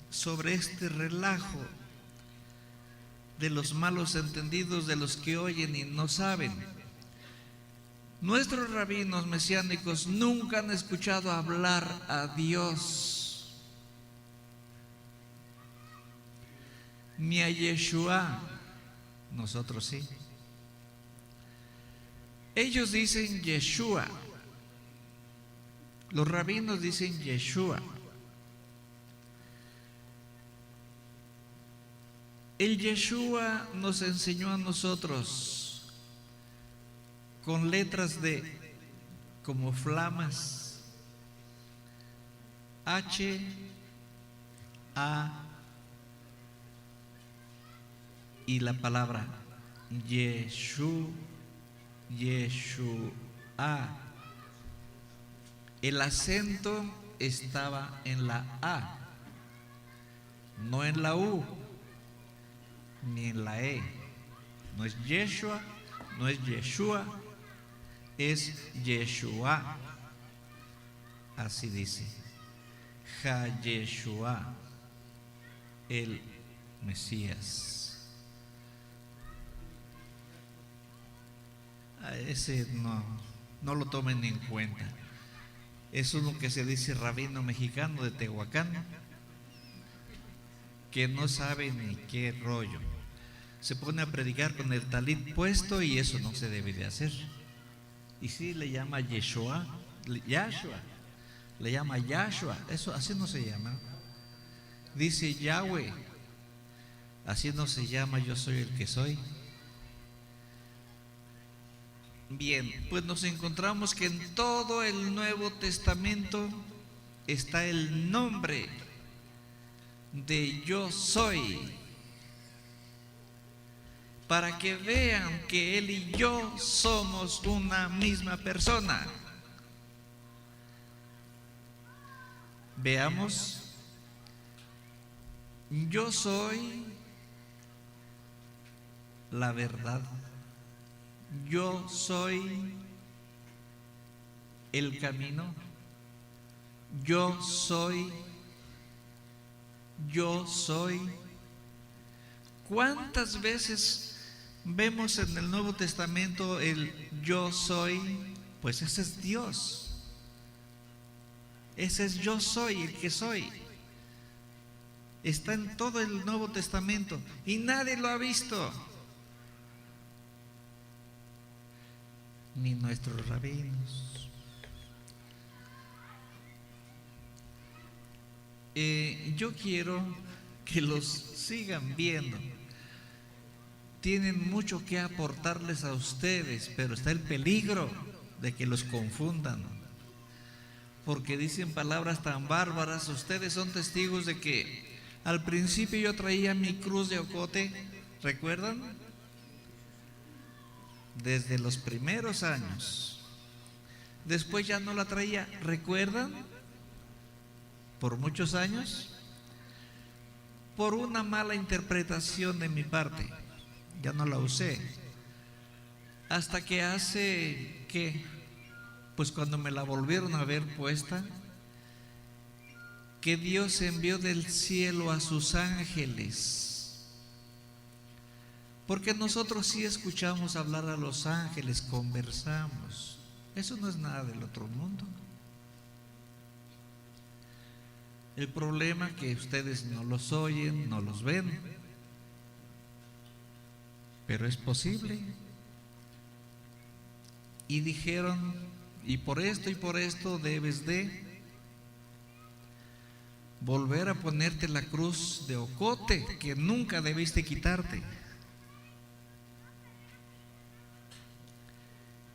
sobre este relajo de los malos entendidos, de los que oyen y no saben, nuestros rabinos mesiánicos nunca han escuchado hablar a Dios, ni a Yeshua. Nosotros sí. Ellos dicen Yeshua, los rabinos dicen Yeshua. El Yeshua nos enseñó a nosotros con letras de como flamas, H, A y la palabra Yeshua. El acento estaba en la A, no en la U, ni en la E. No es Yeshua, no es Yeshua, es Yeshua. Así dice, Ha Yeshua, el Mesías. A ese no lo tomen en cuenta. Es uno que se dice rabino mexicano de Tehuacán, que no sabe ni qué rollo. Se pone a predicar con el talit puesto y eso no se debe de hacer. Y sí le llama Yeshua, le llama Yahshua, eso así no se llama. Dice Yahweh, así no se llama yo soy el que soy. Bien, pues nos encontramos que en todo el Nuevo Testamento está el nombre de yo soy, para que vean que Él y yo somos una misma persona. Veamos, yo soy la verdad. Yo soy el camino. Yo soy. ¿Cuántas veces vemos en el Nuevo Testamento el yo soy? Pues ese es Dios. Ese es yo soy, el que soy. Está en todo el Nuevo Testamento y nadie lo ha visto. Ni nuestros rabinos. Yo quiero que los sigan viendo. Tienen mucho que aportarles a ustedes, pero está el peligro de que los confundan, porque dicen palabras tan bárbaras. Ustedes son testigos de que al principio yo traía mi cruz de ocote, ¿recuerdan? Desde los primeros años. Después ya no la traía, ¿recuerdan? Por muchos años, por una mala interpretación de mi parte, ya no la usé. Hasta que hace, ¿qué? Pues cuando me la volvieron a ver puesta, que Dios envió del cielo a sus ángeles. Porque nosotros sí escuchamos hablar a los ángeles, conversamos. Eso no es nada del otro mundo. El problema es que ustedes no los oyen, no los ven. Pero es posible. Y dijeron, y por esto debes de volver a ponerte la cruz de ocote que nunca debiste quitarte.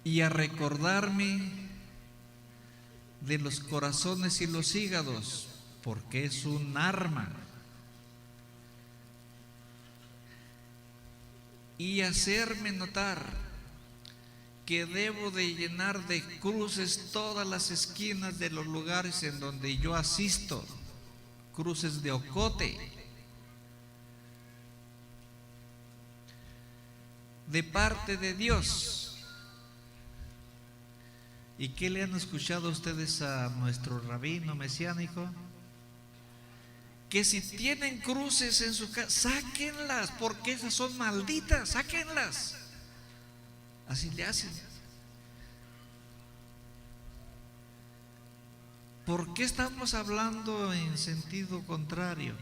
Y a recordarme de los corazones y los hígados, porque es un arma. Y hacerme notar que debo de llenar de cruces todas las esquinas de los lugares en donde yo asisto, cruces de ocote, de parte de Dios. ¿Y qué le han escuchado ustedes a nuestro rabino mesiánico? Que si tienen cruces en su casa, sáquenlas, porque esas son malditas, sáquenlas. Así le hacen. ¿Por qué estamos hablando en sentido contrario?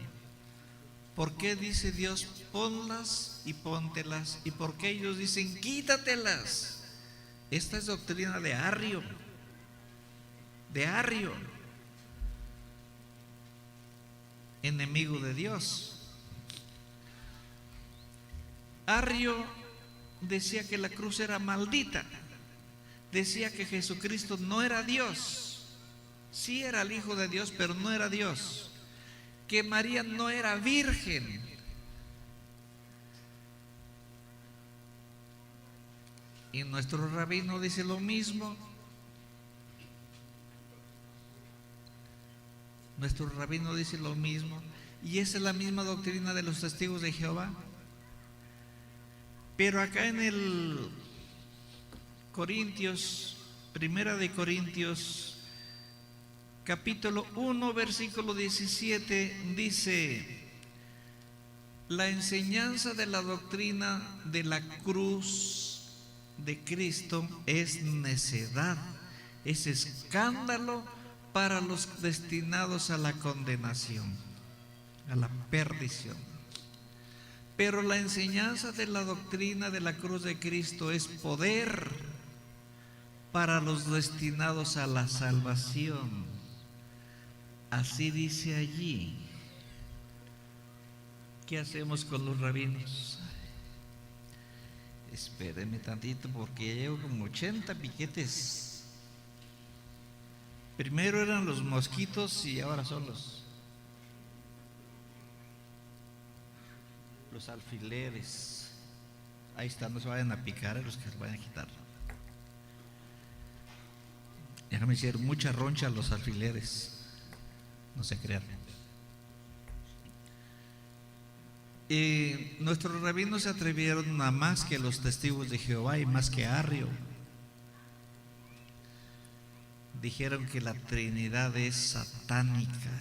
¿Por qué dice Dios ponlas y póntelas? ¿Y por qué ellos dicen quítatelas? Esta es doctrina de Arrio, enemigo de Dios. Arrio decía que la cruz era maldita, decía que Jesucristo no era Dios, sí era el Hijo de Dios, pero no era Dios, que María no era virgen. Y nuestro rabino dice lo mismo. Nuestro rabino dice lo mismo. Y esa es la misma doctrina de los testigos de Jehová. Pero acá en el Corintios, Primera de Corintios, capítulo 1, versículo 17, dice: la enseñanza de la doctrina de la cruz de Cristo es necedad, es escándalo para los destinados a la condenación, a la perdición. Pero la enseñanza de la doctrina de la cruz de Cristo es poder para los destinados a la salvación. Así dice allí. ¿Qué hacemos con los rabinos? Espérenme tantito porque llevo como 80 piquetes. Primero eran los mosquitos y ahora son los alfileres. Ahí están, no se vayan a picar, los que se vayan a quitar. Déjame decir, mucha roncha a los alfileres, no se crean. Nuestros rabinos se atrevieron a más que los testigos de Jehová y más que Arrio. Dijeron que la Trinidad es satánica.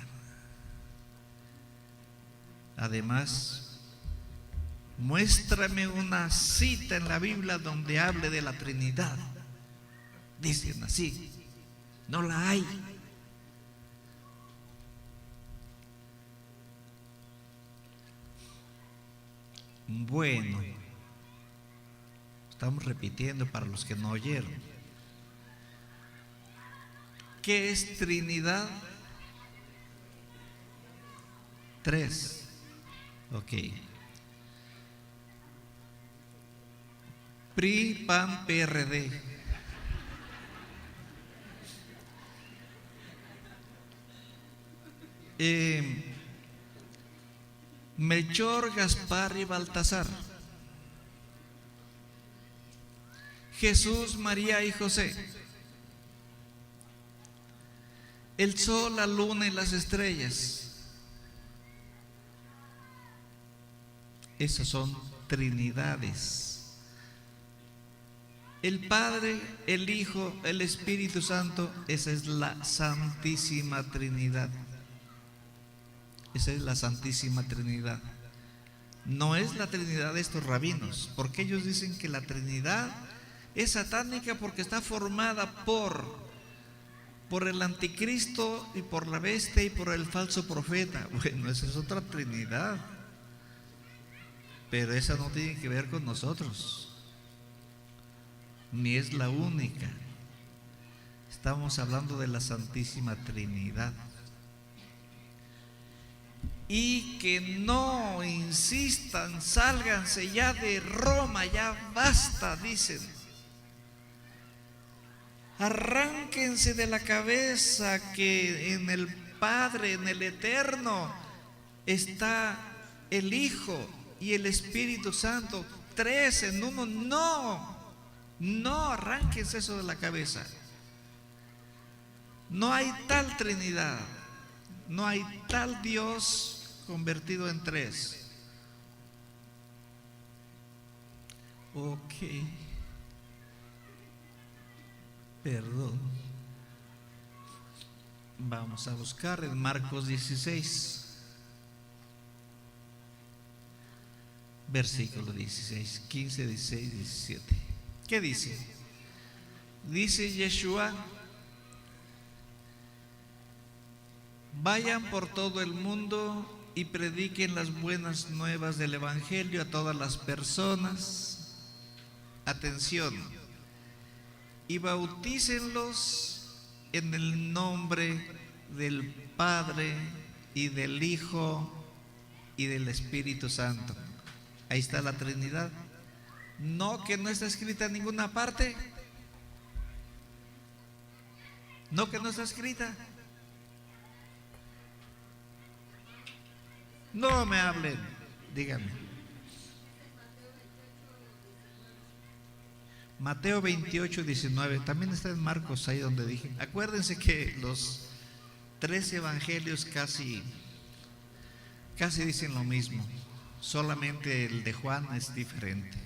Además, muéstrame una cita en la Biblia donde hable de la Trinidad. Dicen así, no la hay. Bueno, estamos repitiendo para los que no oyeron. ¿Qué es Trinidad? 3. Ok. PRI, PAN, PRD. Melchor, Gaspar y Baltasar. Jesús, María y José. El sol, la luna y las estrellas. Esas son trinidades. El Padre, el Hijo, el Espíritu Santo, esa es la Santísima Trinidad. Esa es la Santísima Trinidad. No es la Trinidad de estos rabinos, porque ellos dicen que la Trinidad es satánica porque está formada por el anticristo y por la bestia y por el falso profeta. Bueno, esa es otra Trinidad, pero esa no tiene que ver con nosotros, ni es la única. Estamos hablando de la Santísima Trinidad. Y que no insistan, sálganse ya de Roma, ya basta, dicen. Arránquense de la cabeza que en el Padre, en el Eterno, está el Hijo y el Espíritu Santo, 3 en uno. No, No arranques eso de la cabeza. No hay tal Trinidad, no hay tal Dios convertido en tres. Ok, perdón. Vamos a buscar en Marcos 16, versículo 16, 15, 16, 17. ¿Qué dice? Dice Yeshua: vayan por todo el mundo y prediquen las buenas nuevas del Evangelio a todas las personas. Atención, y bautícenlos en el nombre del Padre y del Hijo y del Espíritu Santo. Ahí está la Trinidad. No, que no está escrita en ninguna parte. No, que no está escrita. No me hablen, díganme. Mateo 28, 19, también está en Marcos, ahí donde dije. Acuérdense que los tres evangelios casi dicen lo mismo, solamente el de Juan es diferente.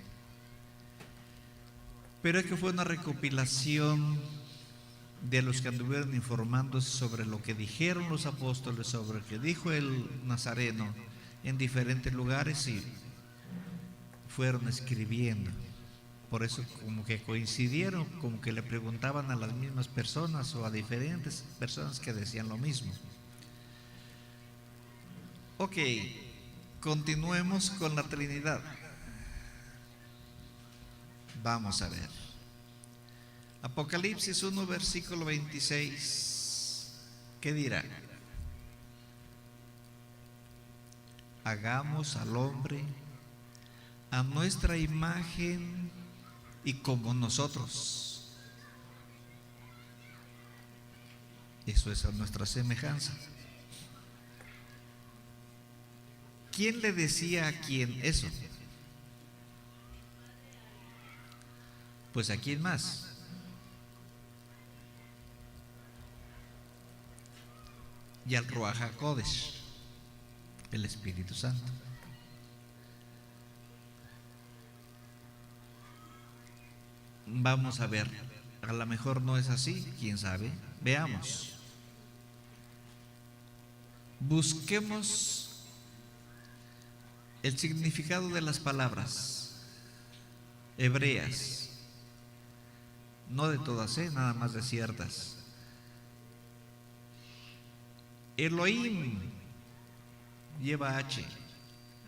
Pero es que fue una recopilación de los que anduvieron informándose sobre lo que dijeron los apóstoles, sobre lo que dijo el Nazareno en diferentes lugares, y fueron escribiendo. Por eso como que coincidieron, como que le preguntaban a las mismas personas o a diferentes personas que decían lo mismo. Ok, continuemos con la Trinidad. Vamos a ver. Apocalipsis 1, versículo 26. ¿Qué dirá? Hagamos al hombre a nuestra imagen y como nosotros. Eso es a nuestra semejanza. ¿Quién le decía a quién eso? Pues a quién más. Y al Ruach HaKodesh, el Espíritu Santo. Vamos a ver, a lo mejor no es así, quién sabe. Veamos. Busquemos el significado de las palabras hebreas, no de todas, nada más de ciertas. Elohim lleva H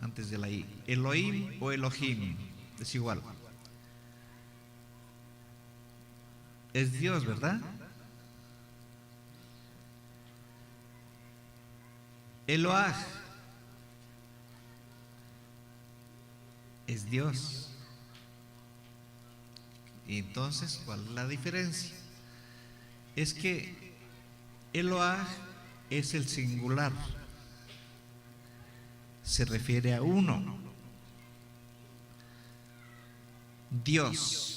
antes de la I. Elohim o Elohim es igual. Es Dios, ¿verdad? Eloah es Dios. Y entonces, ¿cuál es la diferencia? Es que Eloah es el singular, se refiere a uno. Dios.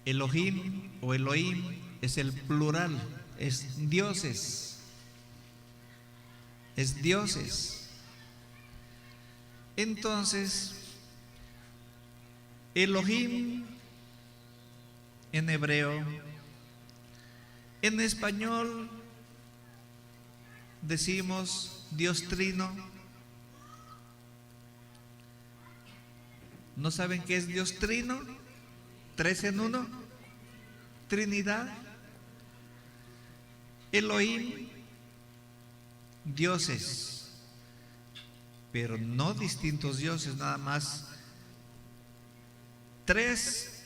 Elohim o Elohim es el plural, es dioses. Es dioses. Entonces, Elohim en hebreo, en español decimos Dios Trino. ¿No saben qué es Dios Trino? Tres en uno, Trinidad. Elohim, dioses, pero no distintos dioses, nada más tres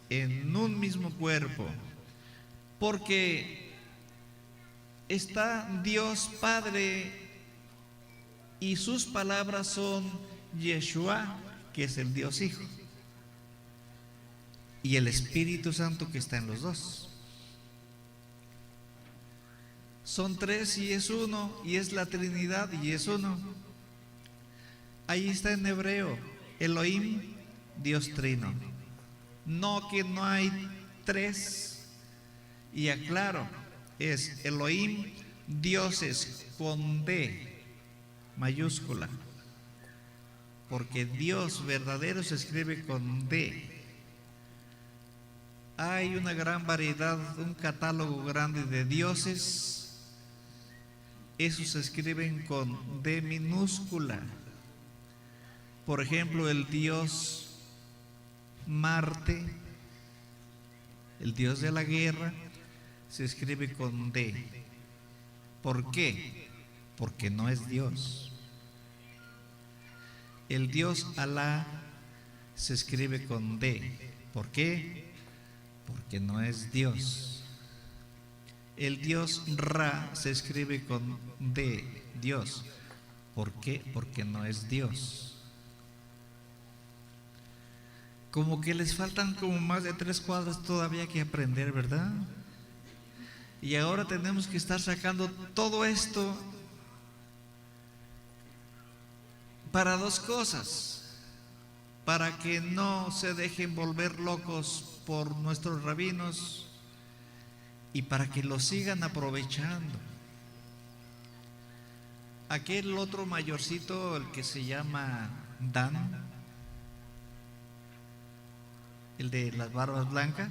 en un mismo cuerpo, porque está Dios Padre y sus palabras son Yeshua, que es el Dios Hijo, y el Espíritu Santo, que está en los dos. Son tres y es uno, y es la Trinidad y es uno. Ahí está en hebreo, Elohim, Dios Trino. no que no hay tres. Y aclaro, es Elohim, dioses con D mayúscula, porque Dios verdadero se escribe con D. Hay una gran variedad, un catálogo grande de dioses. Esos se escriben con D minúscula. Por ejemplo, el dios Marte, el dios de la guerra, se escribe con D. ¿Por qué? Porque no es Dios. El dios Alá se escribe con D. ¿Por qué? Porque no es Dios. El dios Ra se escribe con D, Dios. ¿Por qué? Porque no es Dios. Como que les faltan como más de 3 cuadras todavía que aprender, ¿verdad? Y ahora tenemos que estar sacando todo esto para 2 cosas: para que no se dejen volver locos por nuestros rabinos y para que lo sigan aprovechando. Aquel otro mayorcito, el que se llama Dan, el de las barbas blancas,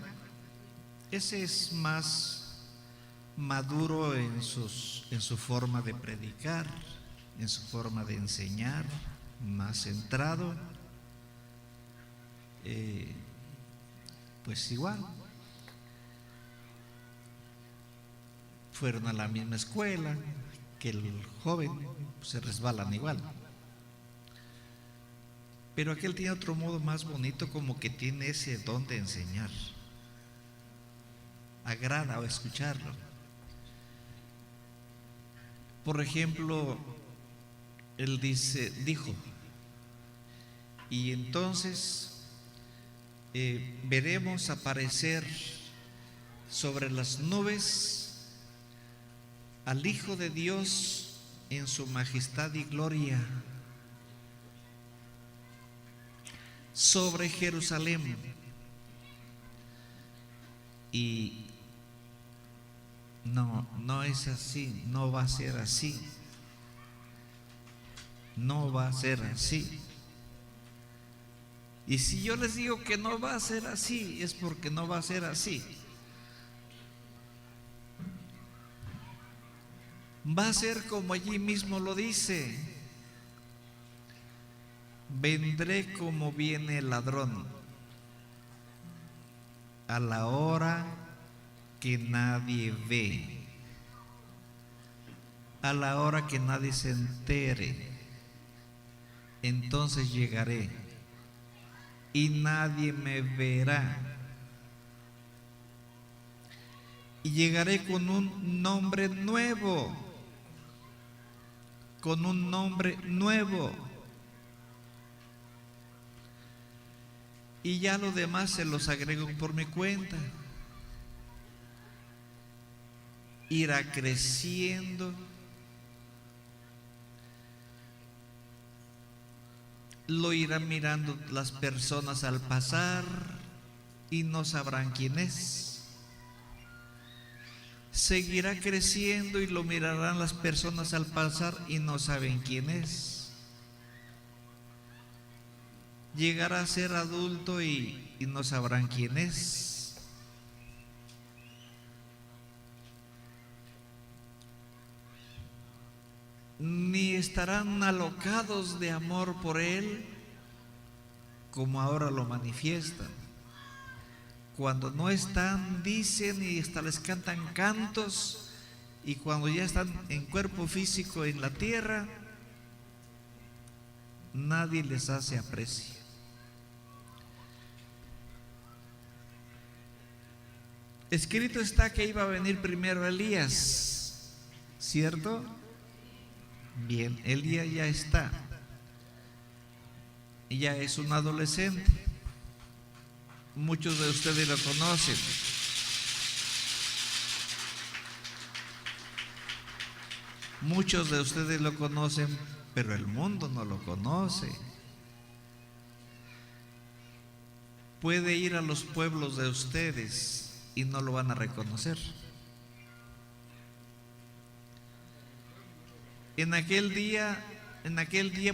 ese es más maduro en su forma de predicar, en su forma de enseñar, más centrado. Pues igual, fueron a la misma escuela que el joven, pues se resbalan igual. Pero aquel tiene otro modo más bonito, como que tiene ese don de enseñar. Agrada escucharlo. Por ejemplo, él dijo, y entonces veremos aparecer sobre las nubes al Hijo de Dios en su majestad y gloria sobre Jerusalén. Y no es así, no va a ser así, no va a ser así. Y si yo les digo que no va a ser así, es porque no va a ser así. Va a ser como allí mismo lo dice: vendré como viene el ladrón, a la hora que nadie ve, a la hora que nadie se entere. Entonces llegaré y nadie me verá. Y llegaré con un nombre nuevo, con un nombre nuevo. Y ya lo demás se los agrego por mi cuenta. Irá creciendo. Lo irán mirando las personas al pasar y no sabrán quién es. Seguirá creciendo y lo mirarán las personas al pasar y no saben quién es. Llegará a ser adulto y no sabrán quién es. Ni estarán alocados de amor por él como ahora lo manifiestan. Cuando no están, dicen y hasta les cantan cantos, y cuando ya están en cuerpo físico en la tierra, nadie les hace aprecio. Escrito está que iba a venir primero Elías, ¿cierto? Bien, Elías ya está. Ya es un adolescente. Muchos de ustedes lo conocen. Muchos de ustedes lo conocen, pero el mundo no lo conoce. puede ir a los pueblos de ustedes y no lo van a reconocer. En aquel día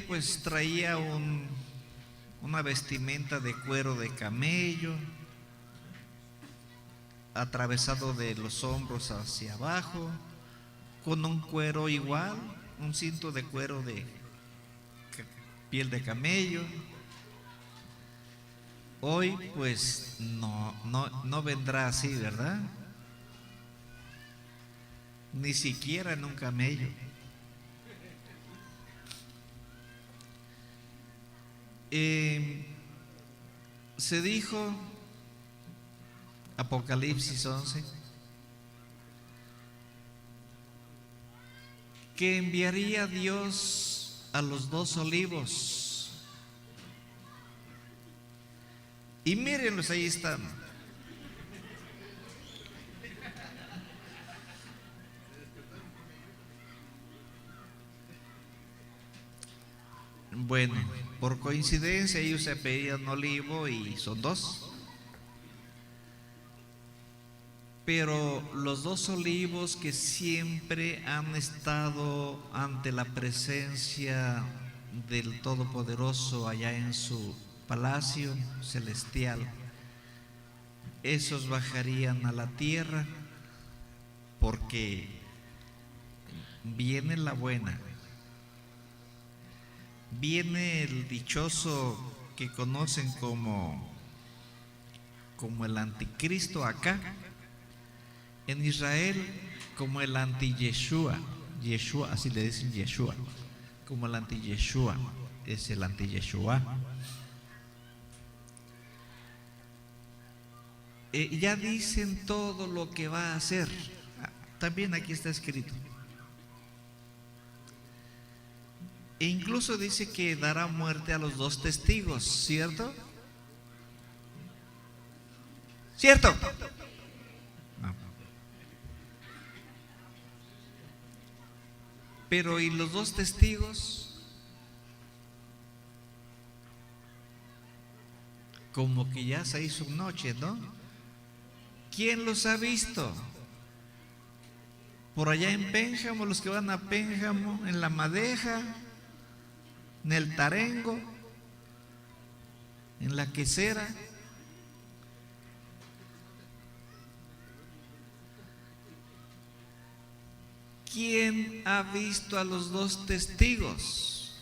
pues traía una vestimenta de cuero de camello, atravesado de los hombros hacia abajo, con un cuero igual, un cinto de cuero de piel de camello. Hoy pues no vendrá así, ¿verdad? Ni siquiera en un camello. Se dijo, Apocalipsis 11, que enviaría Dios a los 2 olivos. Y mírenlos, ahí están. Bueno, por coincidencia ellos se pedían olivo y son 2. Pero los 2 olivos que siempre han estado ante la presencia del Todopoderoso allá en su palacio celestial, esos bajarían a la tierra, porque viene la buena, viene el dichoso que conocen como el anticristo acá en Israel, como el anti-Yeshua. Yeshua, así le dicen, Yeshua, como el anti-Yeshua, es el anti-Yeshua. Ya dicen todo lo que va a hacer. También aquí está escrito. E incluso dice que dará muerte a los 2 testigos, ¿cierto? ¿Cierto? No. Pero ¿y los 2 testigos? Como que ya se hizo noche, ¿no? ¿Quién los ha visto? Por allá en Pénjamo, los que van a Pénjamo, en La Madeja, en el Tarengo, en La Quesera. ¿Quién ha visto a los 2 testigos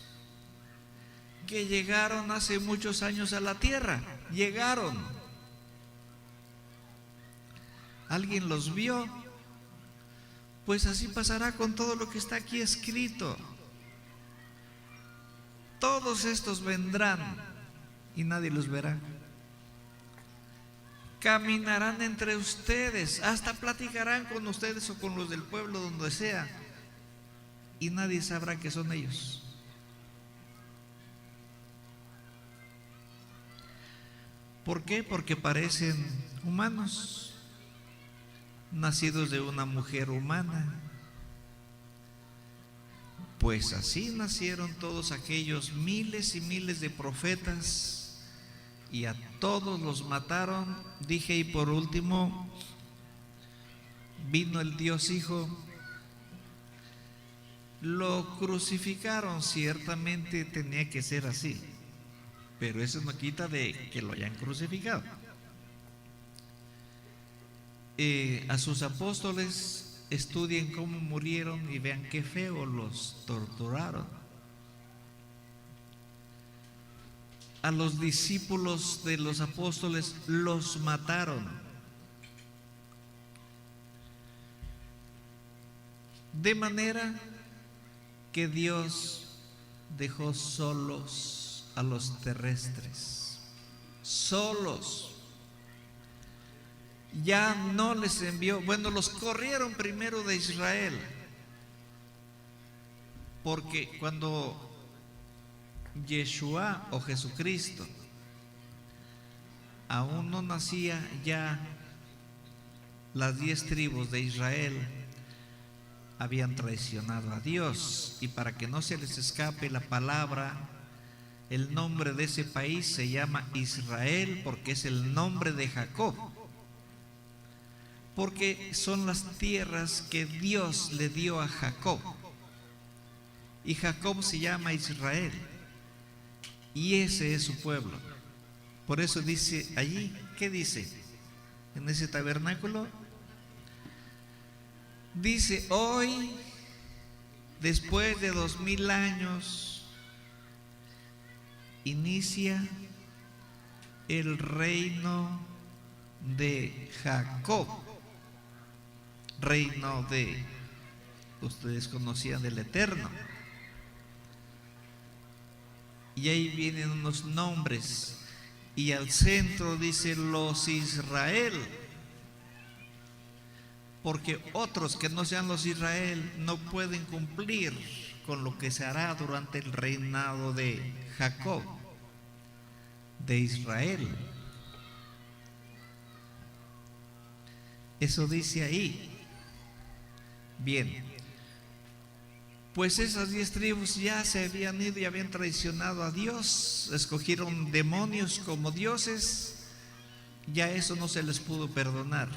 que llegaron hace muchos años a la tierra? Llegaron. ¿Alguien los vio? Pues así pasará con todo lo que está aquí escrito. Todos estos vendrán y nadie los verá. Caminarán entre ustedes, hasta platicarán con ustedes o con los del pueblo, donde sea, y nadie sabrá que son ellos. ¿Por qué? Porque parecen humanos, nacidos de una mujer humana. Pues así nacieron todos aquellos miles y miles de profetas, y a todos los mataron. Dije, y por último vino el Dios Hijo, lo crucificaron. Ciertamente tenía que ser así, pero eso no quita de que lo hayan crucificado. A sus apóstoles, estudien cómo murieron y vean qué feo los torturaron. A los discípulos de los apóstoles los mataron. De manera que Dios dejó solos a los terrestres. Solos. Ya no les envió. Bueno, los corrieron primero de Israel, porque cuando Yeshua o Jesucristo aún no nacía, ya las 10 tribus de Israel habían traicionado a Dios, y para que no se les escape la palabra, el nombre de ese país se llama Israel porque es el nombre de Jacob, porque son las tierras que Dios le dio a Jacob, y Jacob se llama Israel, y ese es su pueblo. Por eso dice allí, ¿qué dice? En ese tabernáculo dice: hoy, después de 2000 años, inicia el reino de Jacob, reino de, ustedes conocían, del Eterno. Y ahí vienen unos nombres, y al centro dice los Israel, porque otros que no sean los Israel no pueden cumplir con lo que se hará durante el reinado de Jacob, de Israel. Eso dice ahí. Bien, pues esas 10 tribus ya se habían ido y habían traicionado a Dios, escogieron demonios como dioses, ya eso no se les pudo perdonar.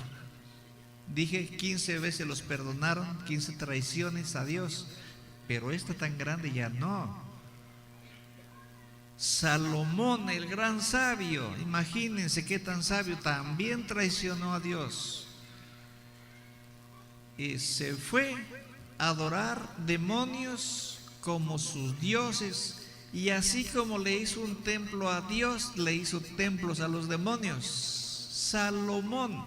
Dije 15 veces los perdonaron, 15 traiciones a Dios, pero esta tan grande ya no. Salomón, el gran sabio, imagínense qué tan sabio, también traicionó a Dios y se fue a adorar demonios como sus dioses, y así como le hizo un templo a Dios, le hizo templos a los demonios. Salomón.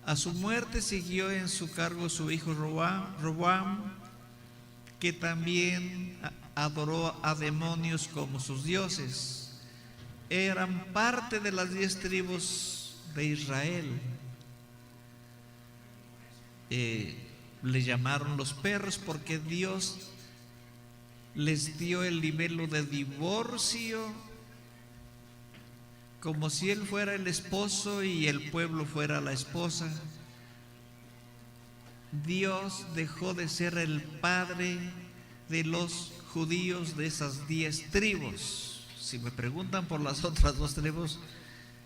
A su muerte siguió en su cargo su hijo Roboam, que también adoró a demonios como sus dioses. Eran parte de las 10 tribus de Israel. Le llamaron los perros porque Dios les dio el libelo de divorcio, como si él fuera el esposo y el pueblo fuera la esposa. Dios dejó de ser el padre de los judíos de esas 10 tribus. Si me preguntan por las otras 2 tribus,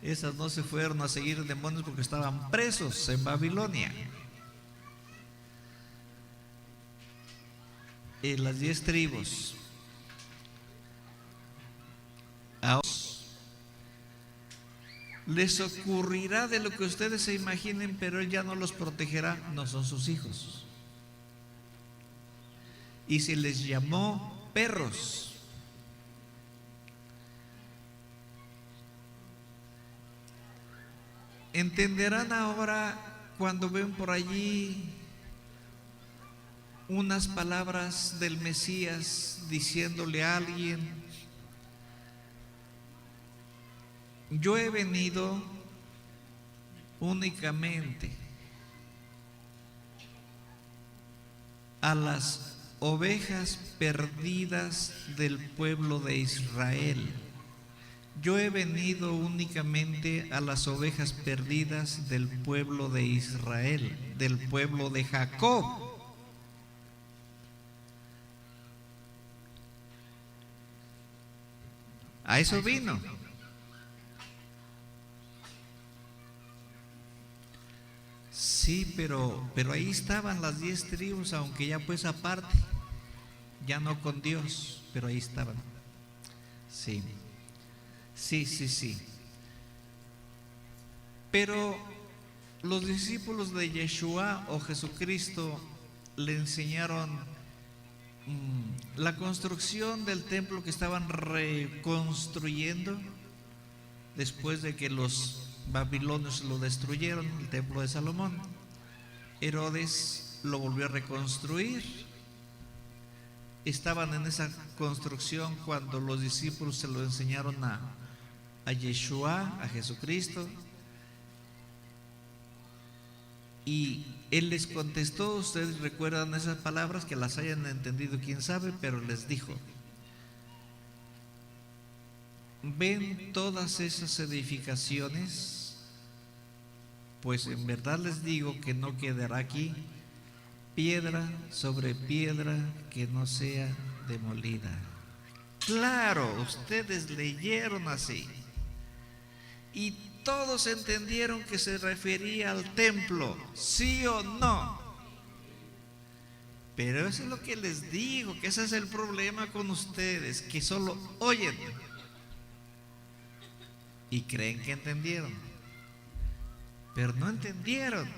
esas no se fueron a seguir demonios porque estaban presos en Babilonia. Las 10 tribus. Ahora les ocurrirá de lo que ustedes se imaginen, pero él ya no los protegerá, no son sus hijos. Y se les llamó perros. Entenderán ahora cuando ven por allí unas palabras del Mesías diciéndole a alguien: yo he venido únicamente a las ovejas perdidas del pueblo de Israel. Yo he venido únicamente a las ovejas perdidas del pueblo de Israel, del pueblo de Jacob. A eso vino. Sí, pero ahí estaban las 10 tribus, aunque ya pues aparte, ya no con Dios, pero ahí estaban. Sí. Pero los discípulos de Yeshua o Jesucristo le enseñaron la construcción del templo que estaban reconstruyendo después de que los babilonios lo destruyeron, el templo de Salomón. Herodes lo volvió a reconstruir. Estaban en esa construcción cuando los discípulos se lo enseñaron a Yeshua, a Jesucristo, y él les contestó. Ustedes recuerdan esas palabras, que las hayan entendido quién sabe, pero les dijo: ¿ven todas esas edificaciones? Pues en verdad les digo que no quedará aquí piedra sobre piedra que no sea demolida. Claro, ustedes leyeron así. Y todos entendieron que se refería al templo, ¿sí o no? Pero eso es lo que les digo, que ese es el problema con ustedes, que solo oyen y creen que entendieron, pero no entendieron,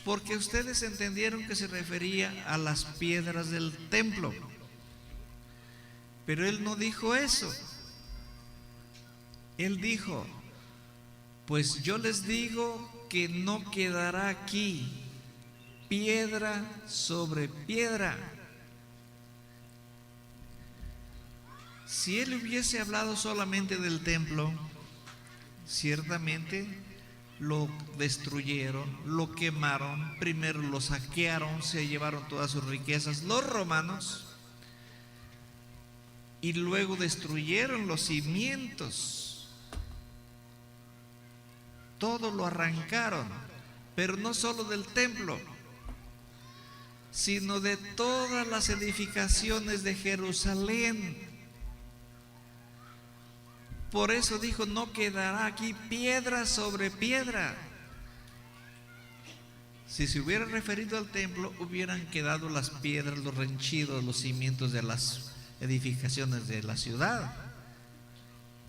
porque ustedes entendieron que se refería a las piedras del templo, pero él no dijo eso. Él dijo: pues yo les digo que no quedará aquí piedra sobre piedra. Si él hubiese hablado solamente del templo, ciertamente lo destruyeron, lo quemaron, primero lo saquearon, se llevaron todas sus riquezas los romanos, y luego destruyeron los cimientos, todo lo arrancaron, pero no solo del templo, sino de todas las edificaciones de Jerusalén. Por eso dijo: no quedará aquí piedra sobre piedra. Si se hubiera referido al templo, hubieran quedado las piedras, los renchidos, los cimientos de las edificaciones de la ciudad.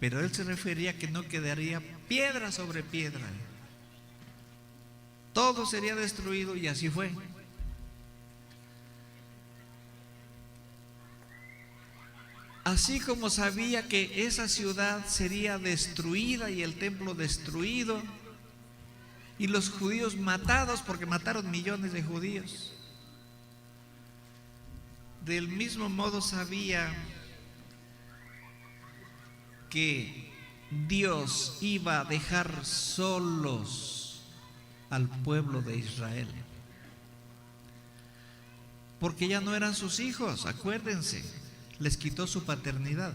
Pero él se refería a que no quedaría piedra sobre piedra. Todo sería destruido, y así fue. Así como sabía que esa ciudad sería destruida y el templo destruido y los judíos matados, porque mataron millones de judíos, del mismo modo sabía que Dios iba a dejar solos al pueblo de Israel, porque ya no eran sus hijos, acuérdense. Les quitó su paternidad.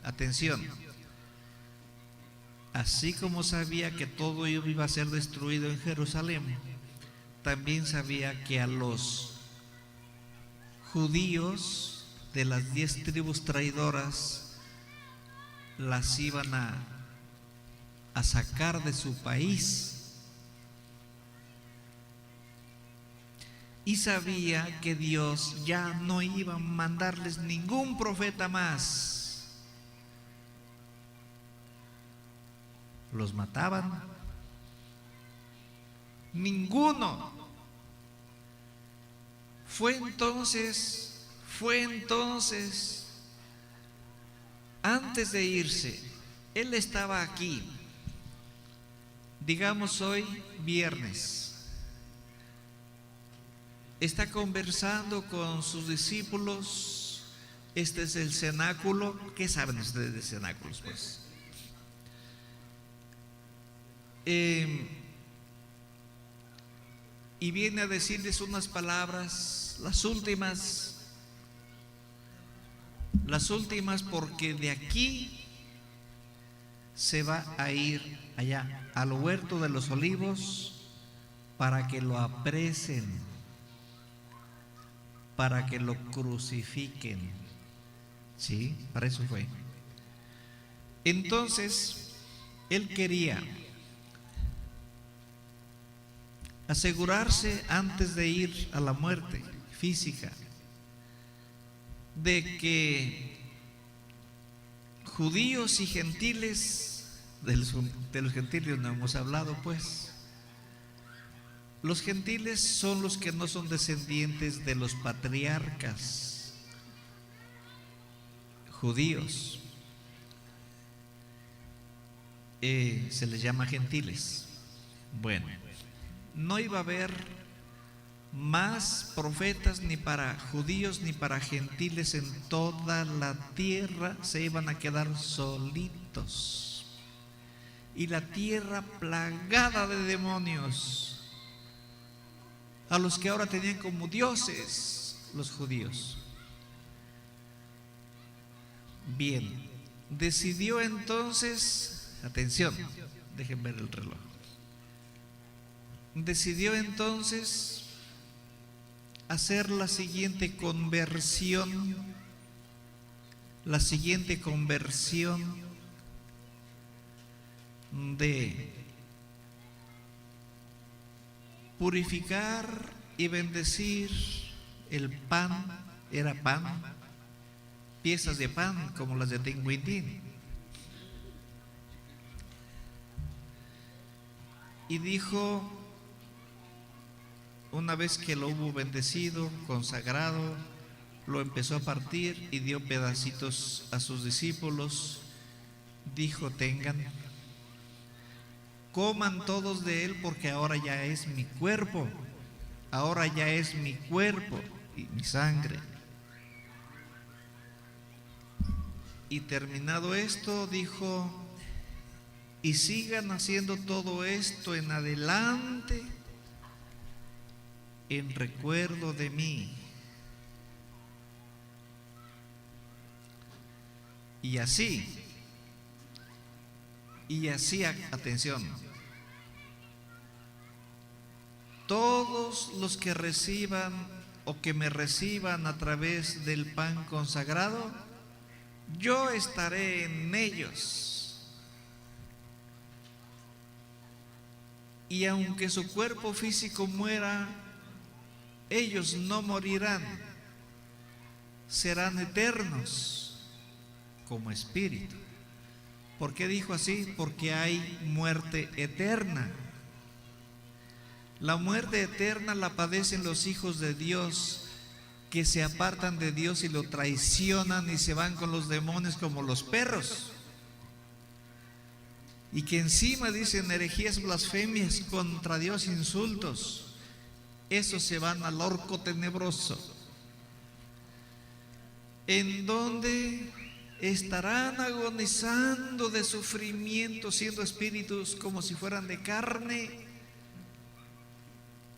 Atención, así como sabía que todo iba a ser destruido en Jerusalén, también sabía que a los judíos de las 10 tribus traidoras las iban a sacar de su país. Y sabía que Dios ya no iba a mandarles ningún profeta más. Los mataban. Ninguno. Fue entonces, antes de irse, él estaba aquí. Digamos hoy viernes. Está conversando con sus discípulos. Este es el cenáculo. ¿Qué saben ustedes de cenáculos, pues? Y viene a decirles unas palabras, las últimas, porque de aquí se va a ir allá al huerto de los olivos para que lo apresen, para que lo crucifiquen. Sí, para eso fue. Entonces, él quería asegurarse antes de ir a la muerte física de que judíos y gentiles, de los gentiles no hemos hablado, pues. Los gentiles son los que no son descendientes de los patriarcas judíos. Se les llama gentiles. Bueno, no iba a haber más profetas ni para judíos ni para gentiles en toda la tierra. Se iban a quedar solitos. Y la tierra plagada de demonios, a los que ahora tenían como dioses los judíos. Bien, decidió entonces, atención, dejen ver el reloj. Decidió entonces hacer la siguiente conversión de purificar y bendecir el pan. Era pan, piezas de pan como las de Tinguindín. Y dijo, una vez que lo hubo bendecido, consagrado, lo empezó a partir y dio pedacitos a sus discípulos. Dijo: tengan, coman todos de él, porque ahora ya es mi cuerpo, ahora ya es mi cuerpo y mi sangre. Y terminado esto, dijo: y sigan haciendo todo esto en adelante en recuerdo de mí. Y así, atención, todos los que reciban o que me reciban a través del pan consagrado, yo estaré en ellos. Y aunque su cuerpo físico muera, ellos no morirán, serán eternos como espíritu. ¿Por qué dijo así? Porque hay muerte eterna. La muerte eterna la padecen los hijos de Dios, que se apartan de Dios y lo traicionan y se van con los demonios como los perros. Y que encima dicen herejías, blasfemias contra Dios, insultos. Esos se van al orco tenebroso, en donde estarán agonizando de sufrimiento, siendo espíritus como si fueran de carne.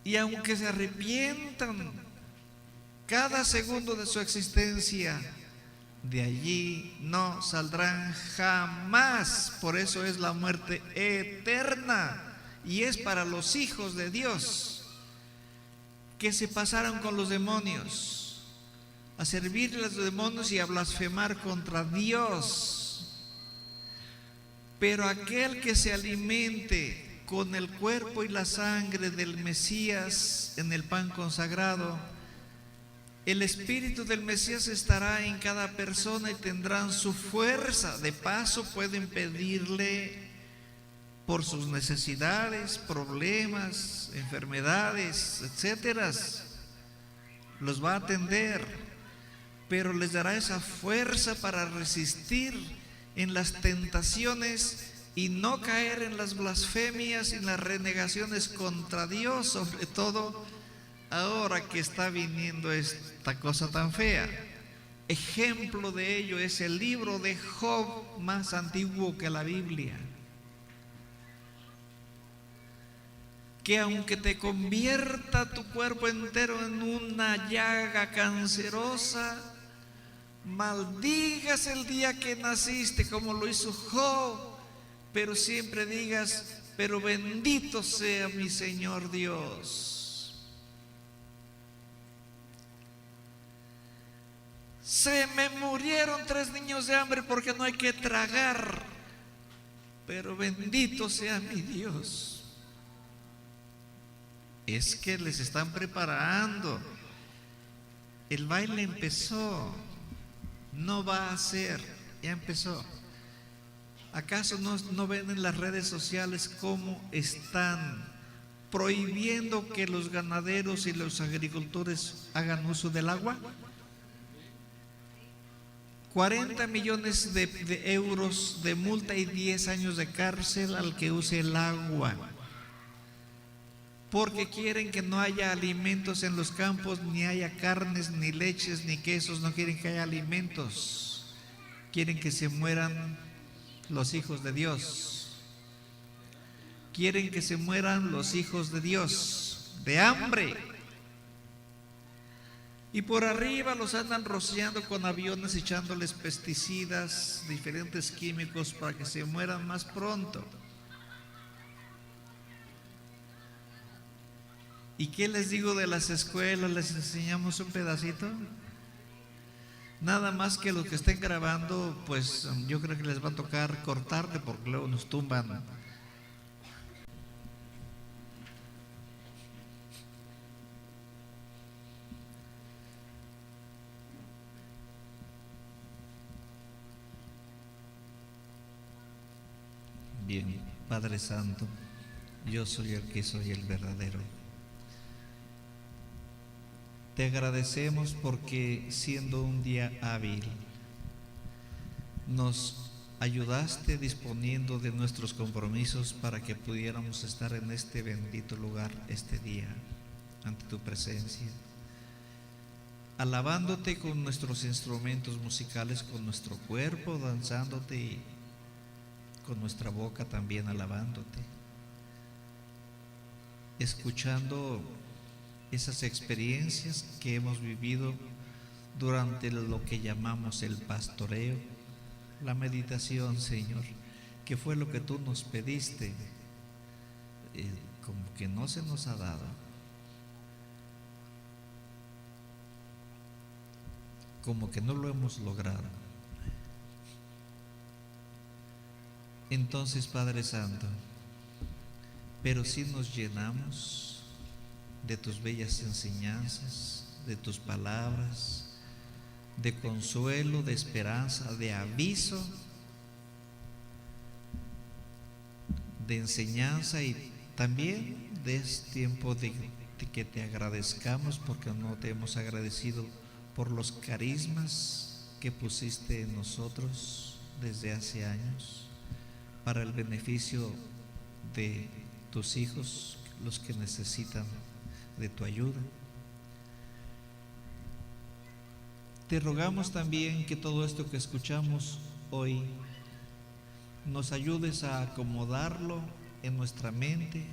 Y aunque se arrepientan cada segundo de su existencia, de allí no saldrán jamás. Por eso es la muerte eterna, y es para los hijos de Dios que se pasaron con los demonios, a servir a los demonios y a blasfemar contra Dios. Pero aquel que se alimente con el cuerpo y la sangre del Mesías en el pan consagrado, el espíritu del Mesías estará en cada persona y tendrán su fuerza. De paso pueden pedirle por sus necesidades, problemas, enfermedades, etcétera. Los va a atender, pero les dará esa fuerza para resistir en las tentaciones y no caer en las blasfemias y en las renegaciones contra Dios, sobre todo ahora que está viniendo esta cosa tan fea. Ejemplo de ello es el libro de Job, más antiguo que la Biblia, que aunque te convierta tu cuerpo entero en una llaga cancerosa, maldigas el día que naciste como lo hizo Job, pero siempre digas: pero bendito sea mi Señor Dios. Se me murieron 3 niños de hambre porque no hay que tragar, pero bendito sea mi Dios. Es que les están preparando. El baile empezó, no va a ser, ya empezó. ¿Acaso no ven en las redes sociales cómo están prohibiendo que los ganaderos y los agricultores hagan uso del agua? 40 millones de euros de multa y 10 años de cárcel al que use el agua, porque quieren que no haya alimentos en los campos, ni haya carnes, ni leches, ni quesos. No quieren que haya alimentos, quieren que se mueran los hijos de Dios. Quieren que se mueran los hijos de Dios de hambre. Y por arriba los andan rociando con aviones, echándoles pesticidas, diferentes químicos para que se mueran más pronto. ¿Y qué les digo de las escuelas? ¿Les enseñamos un pedacito? Nada más que los que estén grabando, pues yo creo que les va a tocar cortarle porque luego nos tumban. Bien, Padre Santo, yo soy el que soy el verdadero. Te agradecemos porque siendo un día hábil, nos ayudaste disponiendo de nuestros compromisos para que pudiéramos estar en este bendito lugar este día, ante tu presencia, alabándote con nuestros instrumentos musicales, con nuestro cuerpo, danzándote y con nuestra boca también alabándote, escuchando esas experiencias que hemos vivido durante lo que llamamos el pastoreo, la meditación, Señor, que fue lo que tú nos pediste, como que no se nos ha dado, como que no lo hemos logrado. Entonces, Padre Santo, pero sí nos llenamos de tus bellas enseñanzas, de tus palabras, de consuelo, de esperanza, de aviso, de enseñanza y también de este tiempo de que te agradezcamos porque no te hemos agradecido por los carismas que pusiste en nosotros desde hace años para el beneficio de tus hijos, los que necesitan de tu ayuda. Te rogamos también que todo esto que escuchamos hoy nos ayudes a acomodarlo en nuestra mente,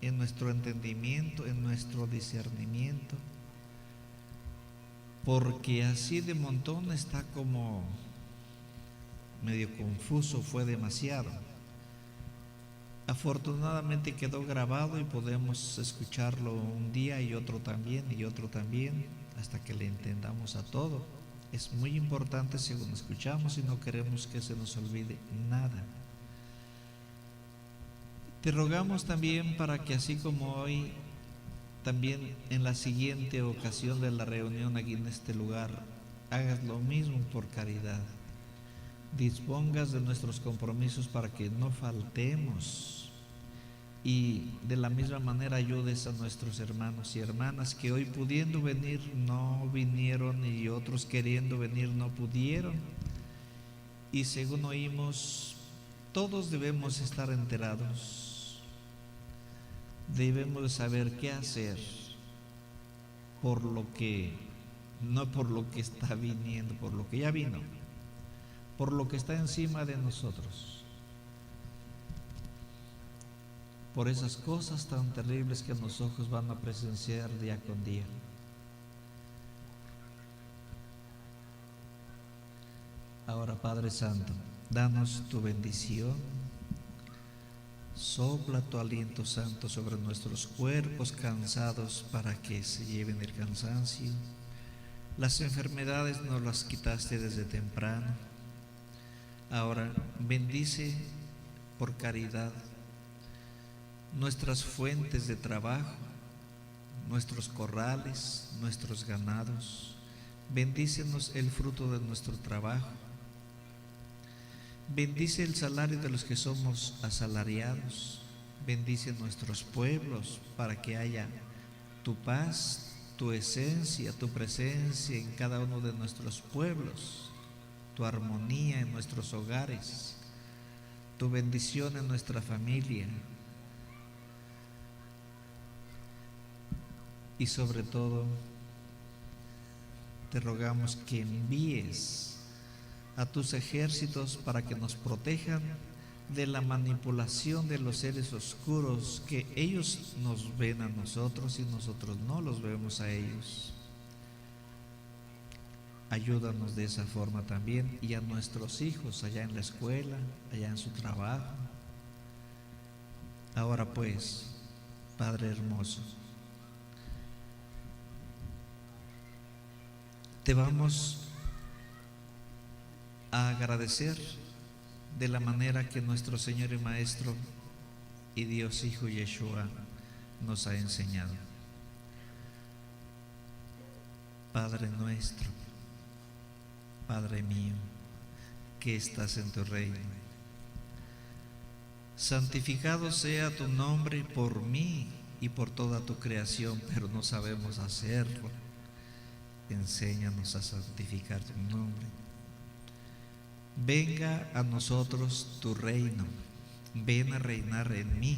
en nuestro entendimiento, en nuestro discernimiento, porque así de montón está como medio confuso, fue demasiado. Afortunadamente quedó grabado y podemos escucharlo un día y otro también hasta que le entendamos a todo. Es muy importante según escuchamos y no queremos que se nos olvide nada. Te rogamos también para que así como hoy, también en la siguiente ocasión de la reunión aquí en este lugar, hagas lo mismo por caridad. Dispongas de nuestros compromisos para que no faltemos. Y de la misma manera ayudes a nuestros hermanos y hermanas que hoy pudiendo venir no vinieron y otros queriendo venir no pudieron. Y según oímos, todos debemos estar enterados. Debemos saber qué hacer por lo que, no por lo que está viniendo, por lo que ya vino, por lo que está encima de nosotros. Por esas cosas tan terribles que los ojos van a presenciar día con día. Ahora, Padre Santo, danos tu bendición, sopla tu aliento santo sobre nuestros cuerpos cansados para que se lleven el cansancio. Las enfermedades nos las quitaste desde temprano. Ahora, bendice por caridad nuestras fuentes de trabajo, nuestros corrales, nuestros ganados. Bendícenos el fruto de nuestro trabajo. Bendice el salario de los que somos asalariados. Bendice nuestros pueblos para que haya tu paz, tu esencia, tu presencia en cada uno de nuestros pueblos, tu armonía en nuestros hogares, tu bendición en nuestra familia. Y sobre todo, te rogamos que envíes a tus ejércitos para que nos protejan de la manipulación de los seres oscuros, que ellos nos ven a nosotros y nosotros no los vemos a ellos. Ayúdanos de esa forma también y a nuestros hijos allá en la escuela, allá en su trabajo. Ahora pues, Padre hermoso, te vamos a agradecer de la manera que nuestro Señor y Maestro y Dios Hijo Yeshua nos ha enseñado. Padre nuestro, Padre mío, que estás en tu reino, santificado sea tu nombre por mí y por toda tu creación, pero no sabemos hacerlo. Enséñanos a santificar tu nombre. Venga a nosotros tu reino, ven a reinar en mí,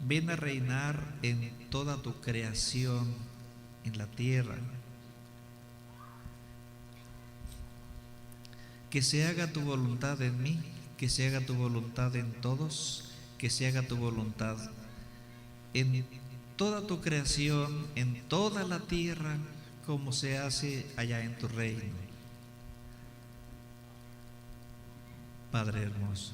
ven a reinar en toda tu creación, en la tierra. Que se haga tu voluntad en mí, que se haga tu voluntad en todos, que se haga tu voluntad en toda tu creación, en toda la tierra, como se hace allá en tu reino. Padre hermoso,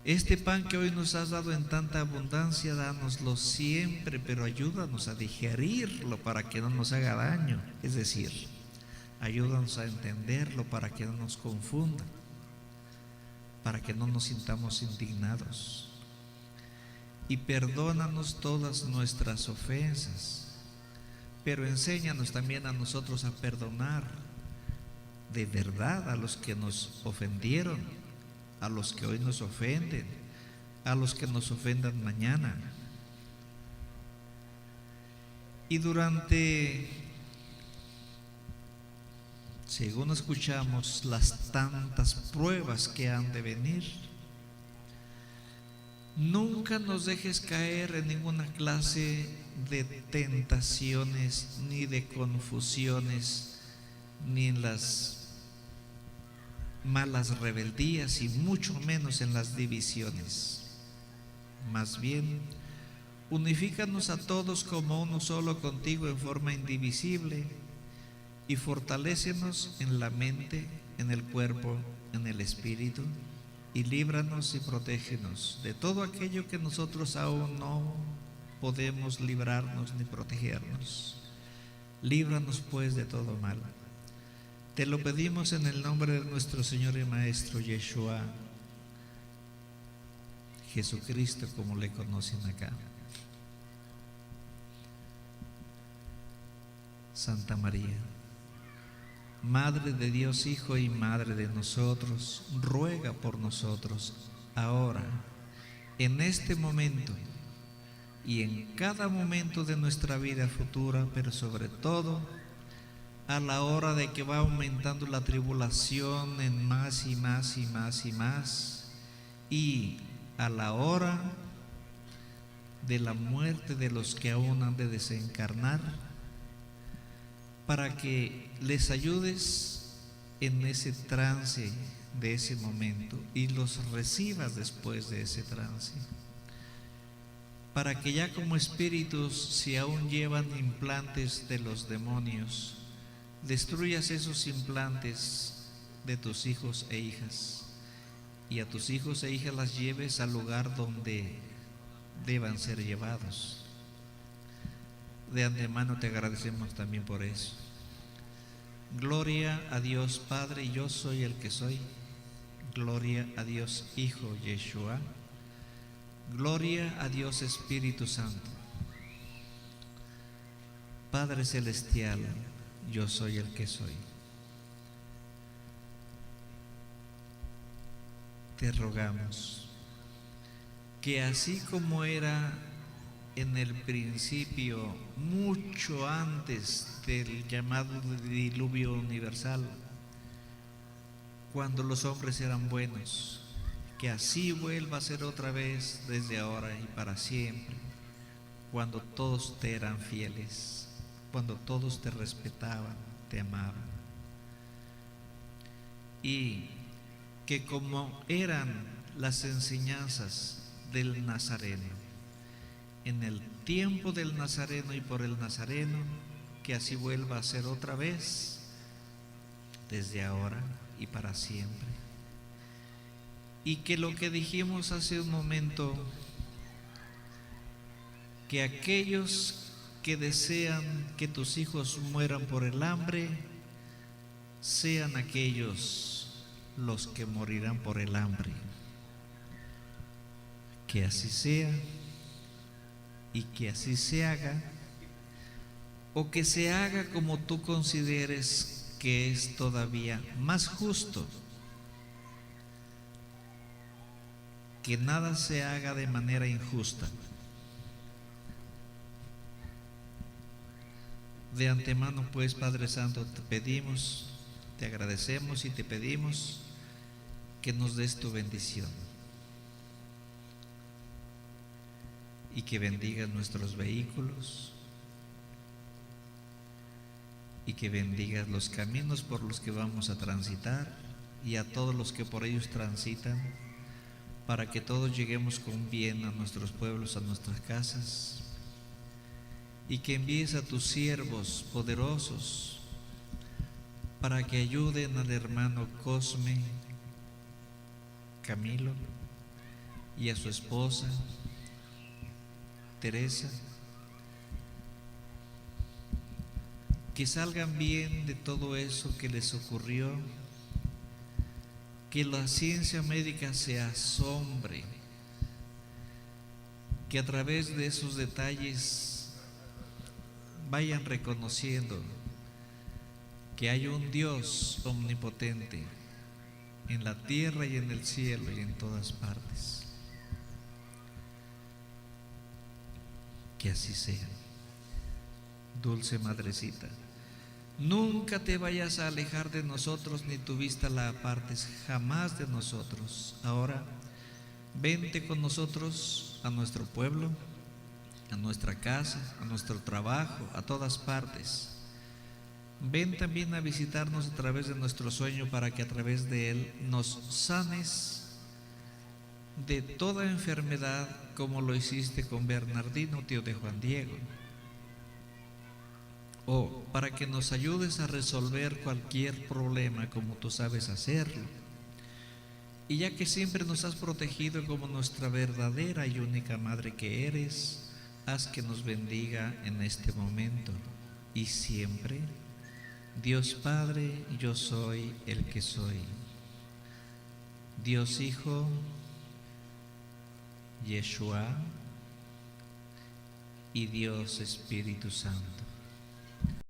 este pan que hoy nos has dado en tanta abundancia, dánoslo siempre, pero ayúdanos a digerirlo para que no nos haga daño. Es decir, ayúdanos a entenderlo para que no nos confunda, para que no nos sintamos indignados. Y perdónanos todas nuestras ofensas, pero enséñanos también a nosotros a perdonar de verdad a los que nos ofendieron, a los que hoy nos ofenden, a los que nos ofendan mañana. Y según escuchamos, las tantas pruebas que han de venir, nunca nos dejes caer en ninguna clase de tentaciones, ni de confusiones, ni en las malas rebeldías, y mucho menos en las divisiones. Más bien, unifícanos a todos como uno solo contigo en forma indivisible, y fortalécenos en la mente, en el cuerpo, en el espíritu, y líbranos y protégenos de todo aquello que nosotros aún no podemos librarnos ni protegernos. Líbranos pues de todo mal. Te lo pedimos en el nombre de nuestro Señor y Maestro Yeshua, Jesucristo, como le conocen acá. Santa María, Madre de Dios Hijo y Madre de nosotros, ruega por nosotros ahora, en este momento y en cada momento de nuestra vida futura, pero sobre todo a la hora de que va aumentando la tribulación en más y más y más y más, y a la hora de la muerte de los que aún han de desencarnar, para que les ayudes en ese trance de ese momento y los recibas después de ese trance, para que ya como espíritus, si aún llevan implantes de los demonios, destruyas esos implantes de tus hijos e hijas, y a tus hijos e hijas las lleves al lugar donde deban ser llevados. De antemano te agradecemos también por eso. Gloria a Dios Padre, yo soy el que soy. Gloria a Dios Hijo Yeshua. Gloria a Dios Espíritu Santo. Padre Celestial, yo soy el que soy. Te rogamos que así como era en el principio, mucho antes del llamado diluvio universal, cuando los hombres eran buenos, que así vuelva a ser otra vez desde ahora y para siempre, cuando todos te eran fieles, cuando todos te respetaban, te amaban, y que como eran las enseñanzas del Nazareno, en el tiempo del Nazareno y por el Nazareno, que así vuelva a ser otra vez desde ahora y para siempre. Y que lo que dijimos hace un momento, que aquellos que desean que tus hijos mueran por el hambre, sean aquellos los que morirán por el hambre. Que así sea y que así se haga, o que se haga como tú consideres que es todavía más justo. Que nada se haga de manera injusta. De antemano, pues, Padre Santo, te pedimos, te agradecemos y te pedimos que nos des tu bendición y que bendigas nuestros vehículos y que bendigas los caminos por los que vamos a transitar y a todos los que por ellos transitan, para que todos lleguemos con bien a nuestros pueblos, a nuestras casas, y que envíes a tus siervos poderosos para que ayuden al hermano Cosme Camilo y a su esposa Teresa, que salgan bien de todo eso que les ocurrió, que la ciencia médica se asombre, que a través de esos detalles vayan reconociendo que hay un Dios omnipotente en la tierra y en el cielo y en todas partes. Que así sea. Dulce Madrecita, nunca te vayas a alejar de nosotros, ni tu vista la apartes jamás de nosotros. Ahora, vente con nosotros a nuestro pueblo, a nuestra casa, a nuestro trabajo, a todas partes. Ven también a visitarnos a través de nuestro sueño, para que a través de él nos sanes de toda enfermedad, como lo hiciste con Bernardino, tío de Juan Diego. O para que nos ayudes a resolver cualquier problema como tú sabes hacerlo. Y ya que siempre nos has protegido como nuestra verdadera y única madre que eres, haz que nos bendiga en este momento y siempre. Dios Padre, yo soy el que soy. Dios Hijo, Yeshua, y Dios Espíritu Santo.